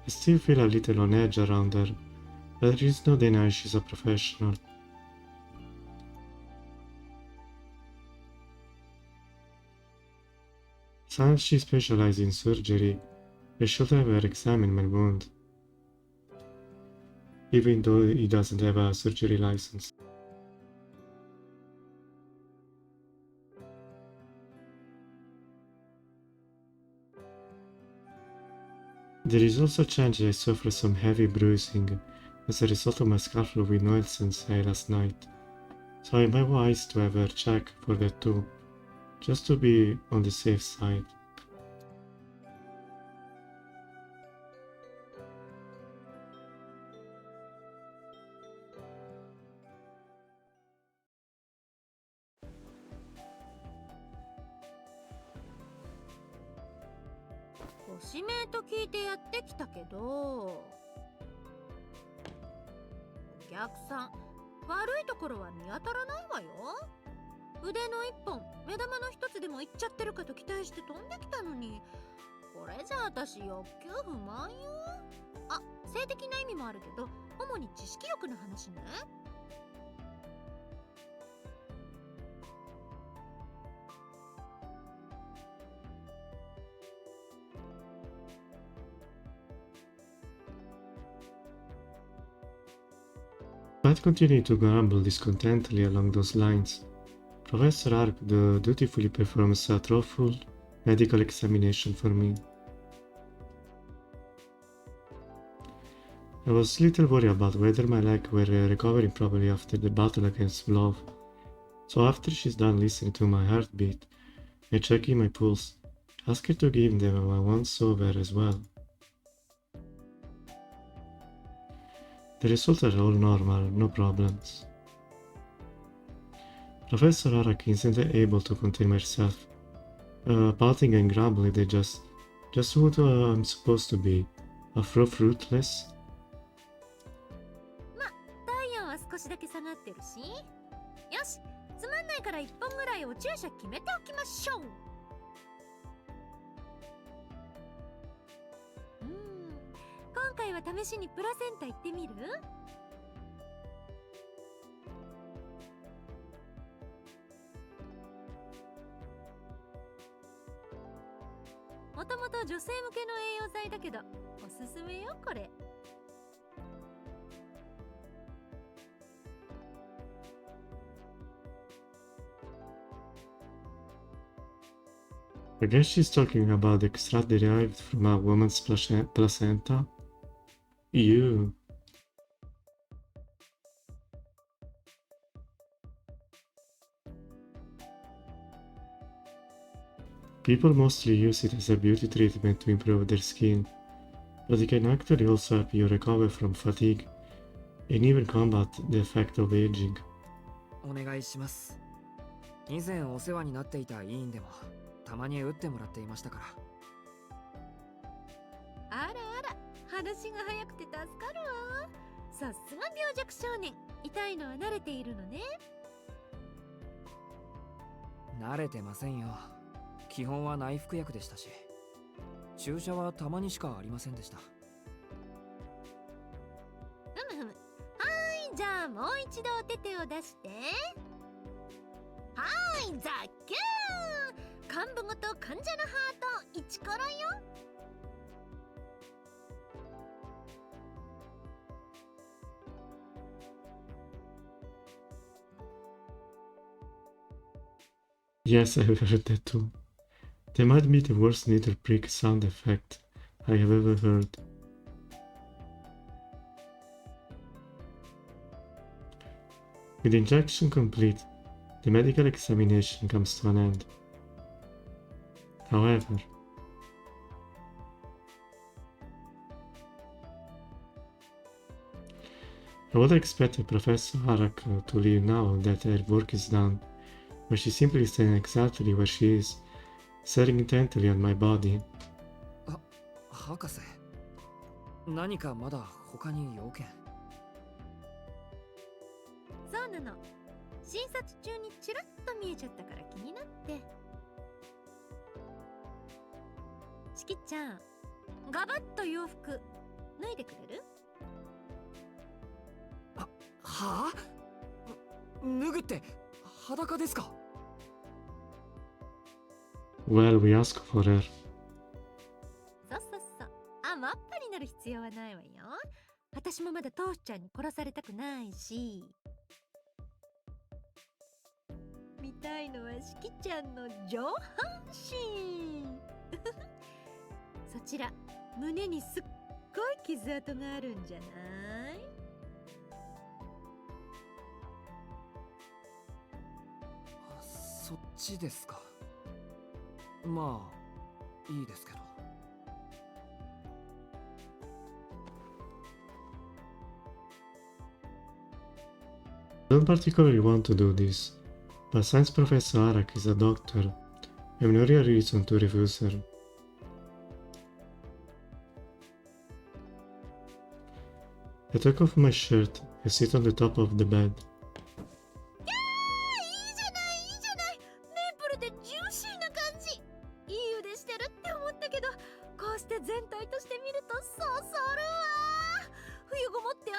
S1: I still feel a little on edge around her, but there is no denying she's a professional. Since she specializes in surgery, I should have her examine my wound, even though he doesn't have a surgery license. There is also a chance I suffer some heavy bruising as a result of my scuffle with Noel-sensei last night, so I might be wise to have her check for that too, just to be on the safe side.
S5: 「ご指名と聞いてやってきたけど、お客さん悪いところは見当たらないわよ。腕の一本目玉の一つでもいっちゃってるかと期待して飛んできたのに、これじゃ私欲求不満よ。あ、性的な意味もあるけど主に知識欲の話ね。
S1: Pat continued to grumble discontentedly along those lines. Professor Ark dutifully performs a thoughtful medical examination for me. I was little worried about whether my leg were recovering properly after the battle against Love. So after she's done listening to my heartbeat and checking my pulse, ask her to give them a once-over as well. The results are all normal, no problems. Professor Arak isn't able to contain herself, pouting and grumbling that just what I'm supposed to be, fruitless.
S5: ま、体温は少しだけ下がってるし、よし、つまんないから1本ぐらいお注射決めておきましょう。今回は試しにプラセンタ行ってみる？もともと女性向けの栄養剤だけどおすすめよこれ。
S1: I guess she's talking about the extract derived from a woman's placenta. Ew. People mostly use it as a beauty treatment to improve their skin, but it can actually also help you recover from fatigue and even combat the effect of aging.
S2: お願いします。以前お世話になっていた医院でもたまに打ってもらっていましたから。
S5: あらあら、話が早くて助かるわ。さすが病弱少年、痛いのは慣れているのね。
S2: 慣れてませんよ。基本は内服薬でしたし、注射はたまにしかありませんでした。
S5: ふむふむ。はーい、じゃあもう一度お手手を出して。はーい、ザッキュー。幹部ごと患者のハートイチコロよ。
S1: Yes, I've heard that too. That might be the worst needle prick sound effect I have ever heard. With the injection complete, the medical examination comes to an end. However, I would expect Professor Arak to leave now that her work is done, but she simply stands exactly where she is, staring intently at my body.
S2: 博士、何かまだ他に要件？
S5: そうなの。診察中にチラッと見えちゃったから気になって。しきちゃん、ガバッと洋服脱いでくれる？
S2: はあ？脱ぐって裸ですか？
S1: Well, we ask for her.
S5: そうそうそう。あ、マッパになる必要はないわよ。私もまだトースちゃんに殺されたくないし。見たいのはしきちゃんの上半身。そちら、胸にすっごい傷跡があるんじゃない？
S2: そっちですか。まあ、いいですけど。
S1: I don't particularly want to do this, but since Professor Arak is a doctor, I have no real reason to refuse her. I take off my shirt and sit on the top of the bed.
S5: いいじゃないいいじゃな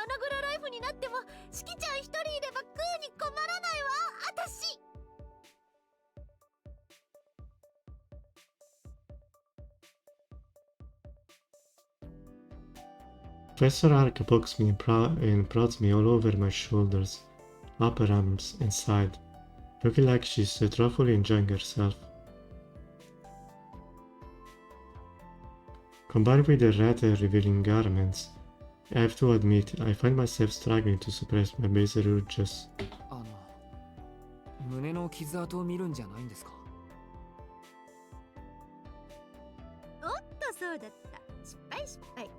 S5: 穴蔵ライフになってもしきちゃん一人いれば食うに困らないわ私。
S1: Professor Ark pokes me and prods me all over my shoulders, upper arms, and side, looking like she's thoroughly enjoying herself. Combined with the rather revealing garments, I have to admit I find myself struggling to suppress my baser urges.
S2: 胸の傷跡を見るんじゃないんですか？
S5: おっと、そうだった。失敗失敗。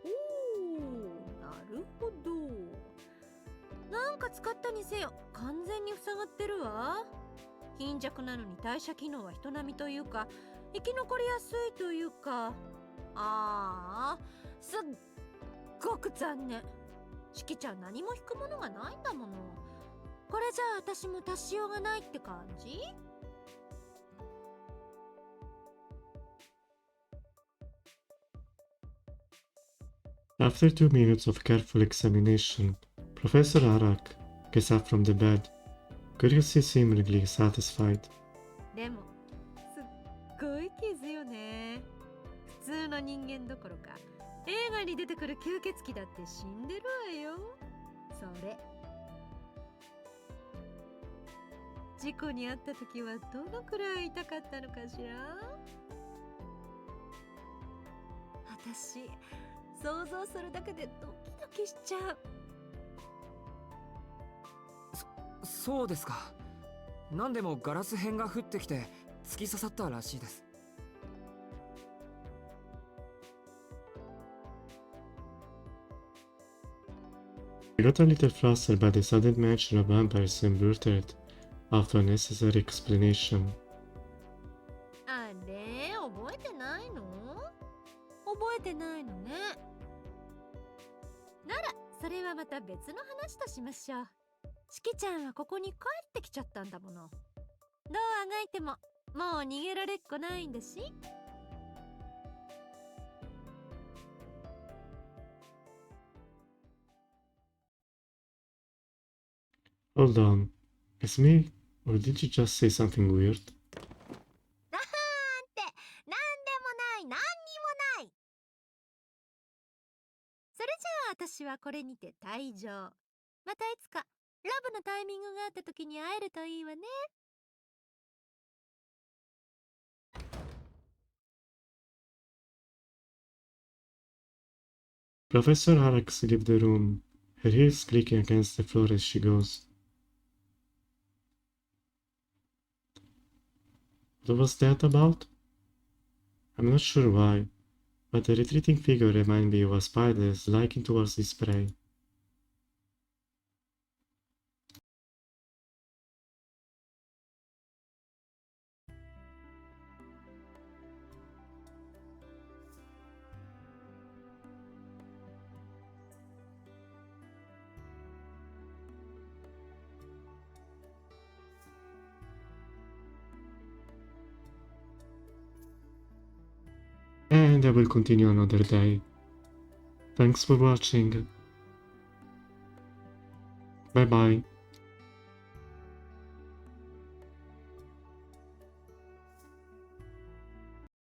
S5: おー、なるほど。なんか使ったにせよ完全に塞がってるわ。貧弱なのに代謝機能は人並みというか、生き残りやすいというか、すっごく残念。しきちゃん何も引くものがないんだもの。これじゃあ私も足しようがないって感じ？After
S1: 2 minutes of careful examination, Professor Arak gets up from the bed, curiously seemingly satisfied.
S5: でもすっごい傷よね。普通の人間どころか映画に出てくる吸血鬼だって死んでるわよ。それ事故に遭った時はどのくらい痛かったのかしら。私想像するだけでドキドキしちゃう。
S2: そうですか。何でもガラス片が降ってきて突き刺さったらしいです。
S1: I got a little flustered by the sudden mention of vampires and blurted out a necessary explanation.
S5: あれ、覚えてないの？覚えてないのね。ならそれはまた別の話としましょう。しきちゃんはここに帰ってきちゃったんだもの。どうあがいてももう逃げられっこないんだし。
S1: Hold on, it's me? Or did you just say something weird?
S5: なんて、なんでもない、なんにもない。それじゃあ私はこれにて退場。またいつかラブのタイミングがあった時に会えるといいわね。
S1: Professor Arax leaves the room, her heels creaking against the floor as she goes. What was that about? I'm not sure why, but the retreating figure reminded me of a spider slinking towards its prey. And I will continue another day. Thanks for watching. Bye bye.